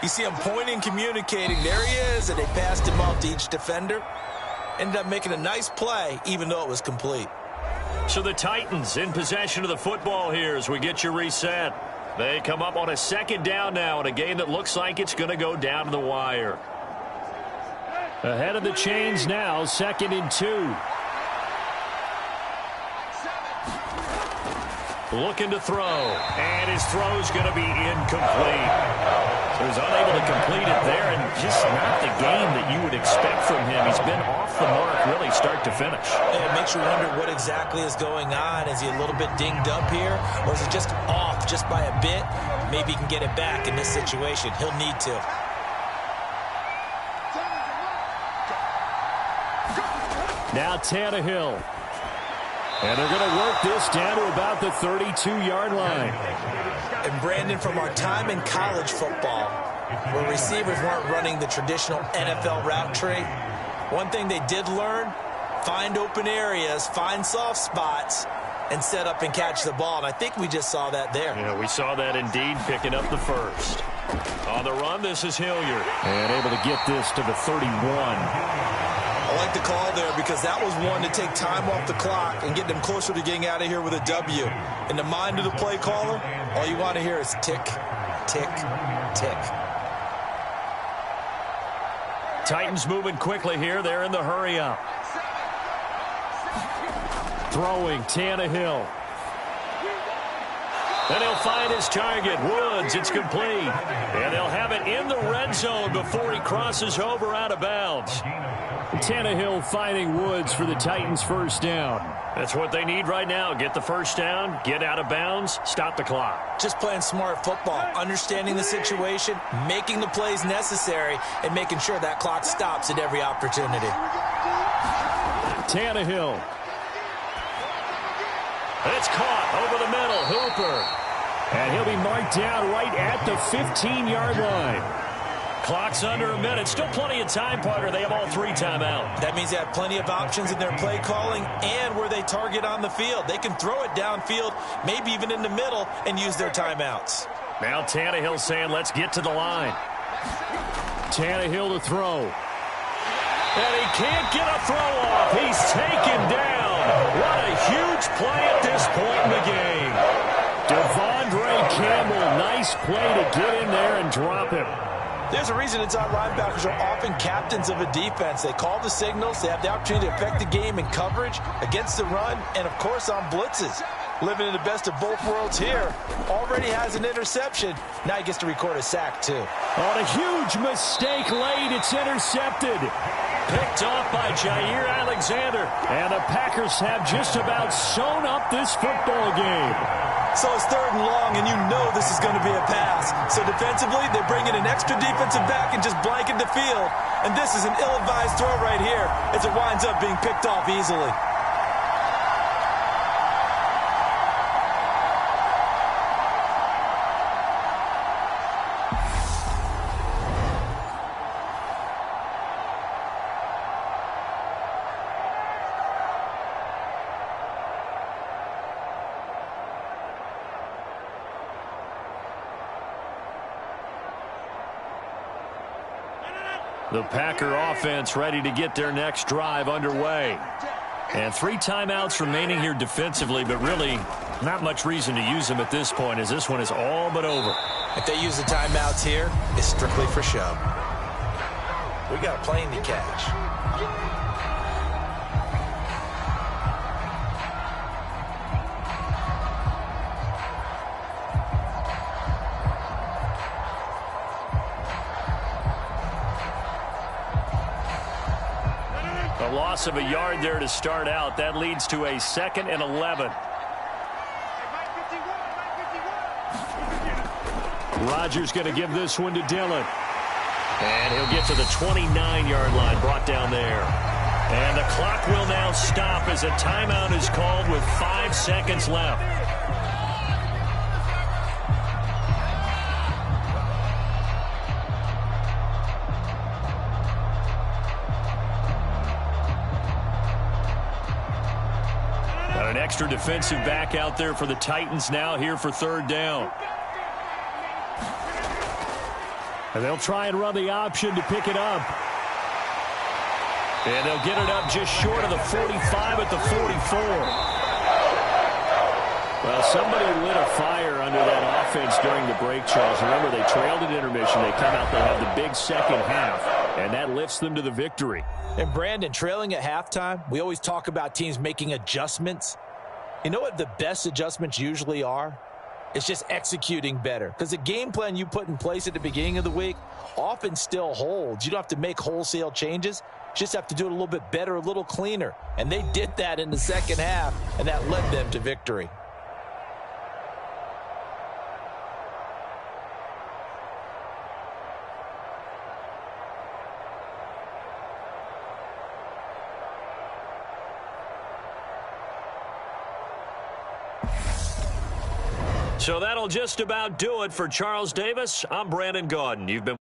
you see him pointing, communicating. There he is, and they passed him off to each defender. Ended up making a nice play, even though it was complete. So the Titans in possession of the football here as we get you reset. They come up on a 2nd down now in a game that looks like it's going to go down to the wire. Ahead of the chains now, 2nd and 2. Looking to throw, and his throw's going to be incomplete. So he's unable to complete it there, and just not the game that you would expect from him. He's been off the mark really start to finish. Yeah, it makes you wonder what exactly is going on. Is he a little bit dinged up here, or is it just off just by a bit? Maybe he can get it back in this situation. He'll need to. Now Tannehill. And they're going to work this down to about the 32-yard line. And Brandon, from our time in college football, where receivers weren't running the traditional NFL route tree, one thing they did learn, find open areas, find soft spots, and set up and catch the ball. And I think we just saw that there. Yeah, we saw that indeed, picking up the first. On the run, this is Hilliard. And able to get this to the 31. I like the call there because that was one to take time off the clock and get them closer to getting out of here with a W. In the mind of the play caller, all you want to hear is tick, tick, tick. Titans moving quickly here. They're in the hurry up. Throwing Tannehill. And he'll find his target, Woods. It's complete. And they'll have it in the red zone before he crosses over out of bounds. Tannehill finding Woods for the Titans' first down. That's what they need right now. Get the first down, get out of bounds, stop the clock. Just playing smart football, understanding the situation, making the plays necessary, and making sure that clock stops at every opportunity. Tannehill. It's caught over the middle, Hooper. And he'll be marked down right at the 15-yard line. Clock's under a minute. Still plenty of time, partner. They have all 3 timeouts. That means they have plenty of options in their play calling and where they target on the field. They can throw it downfield, maybe even in the middle, and use their timeouts. Now Tannehill saying, let's get to the line. Tannehill to throw. And he can't get a throw off. He's taken down. What a huge play at this point in the game. Devondre Campbell, nice play to get in there and drop him. There's a reason inside linebackers are often captains of a defense. They call the signals. They have the opportunity to affect the game in coverage, against the run, and, of course, on blitzes. Living in the best of both worlds here. Already has an interception. Now he gets to record a sack, too. On a huge mistake late, it's intercepted. Picked off by Jair Alexander. And the Packers have just about sewn up this football game. So it's 3rd and long, and you know this is going to be a pass. So defensively, they bring in an extra defensive back and just blanket the field. And this is an ill-advised throw right here as it winds up being picked off easily. The Packer offense ready to get their next drive underway. And 3 timeouts remaining here defensively, but really not much reason to use them at this point as this one is all but over. If they use the timeouts here, it's strictly for show. We got a plane to catch. A loss of a yard there to start out. That leads to a 2nd and 11. Rodgers going to give this one to Dillon. And he'll get to the 29-yard line, brought down there. And the clock will now stop as a timeout is called with 5 seconds left. An extra defensive back out there for the Titans now here for 3rd down. And they'll try and run the option to pick it up. And they'll get it up just short of the 45 at the 44. Well, somebody lit a fire under that offense during the break, Charles. Remember, they trailed at intermission. They come out, they have the big second half. And that lifts them to the victory. And Brandon, trailing at halftime, we always talk about teams making adjustments. You know what the best adjustments usually are? It's just executing better. Because the game plan you put in place at the beginning of the week often still holds. You don't have to make wholesale changes. You just have to do it a little bit better, a little cleaner. And they did that in the second half, and that led them to victory. So that'll just about do it for Charles Davis. I'm Brandon Gaudin. You've been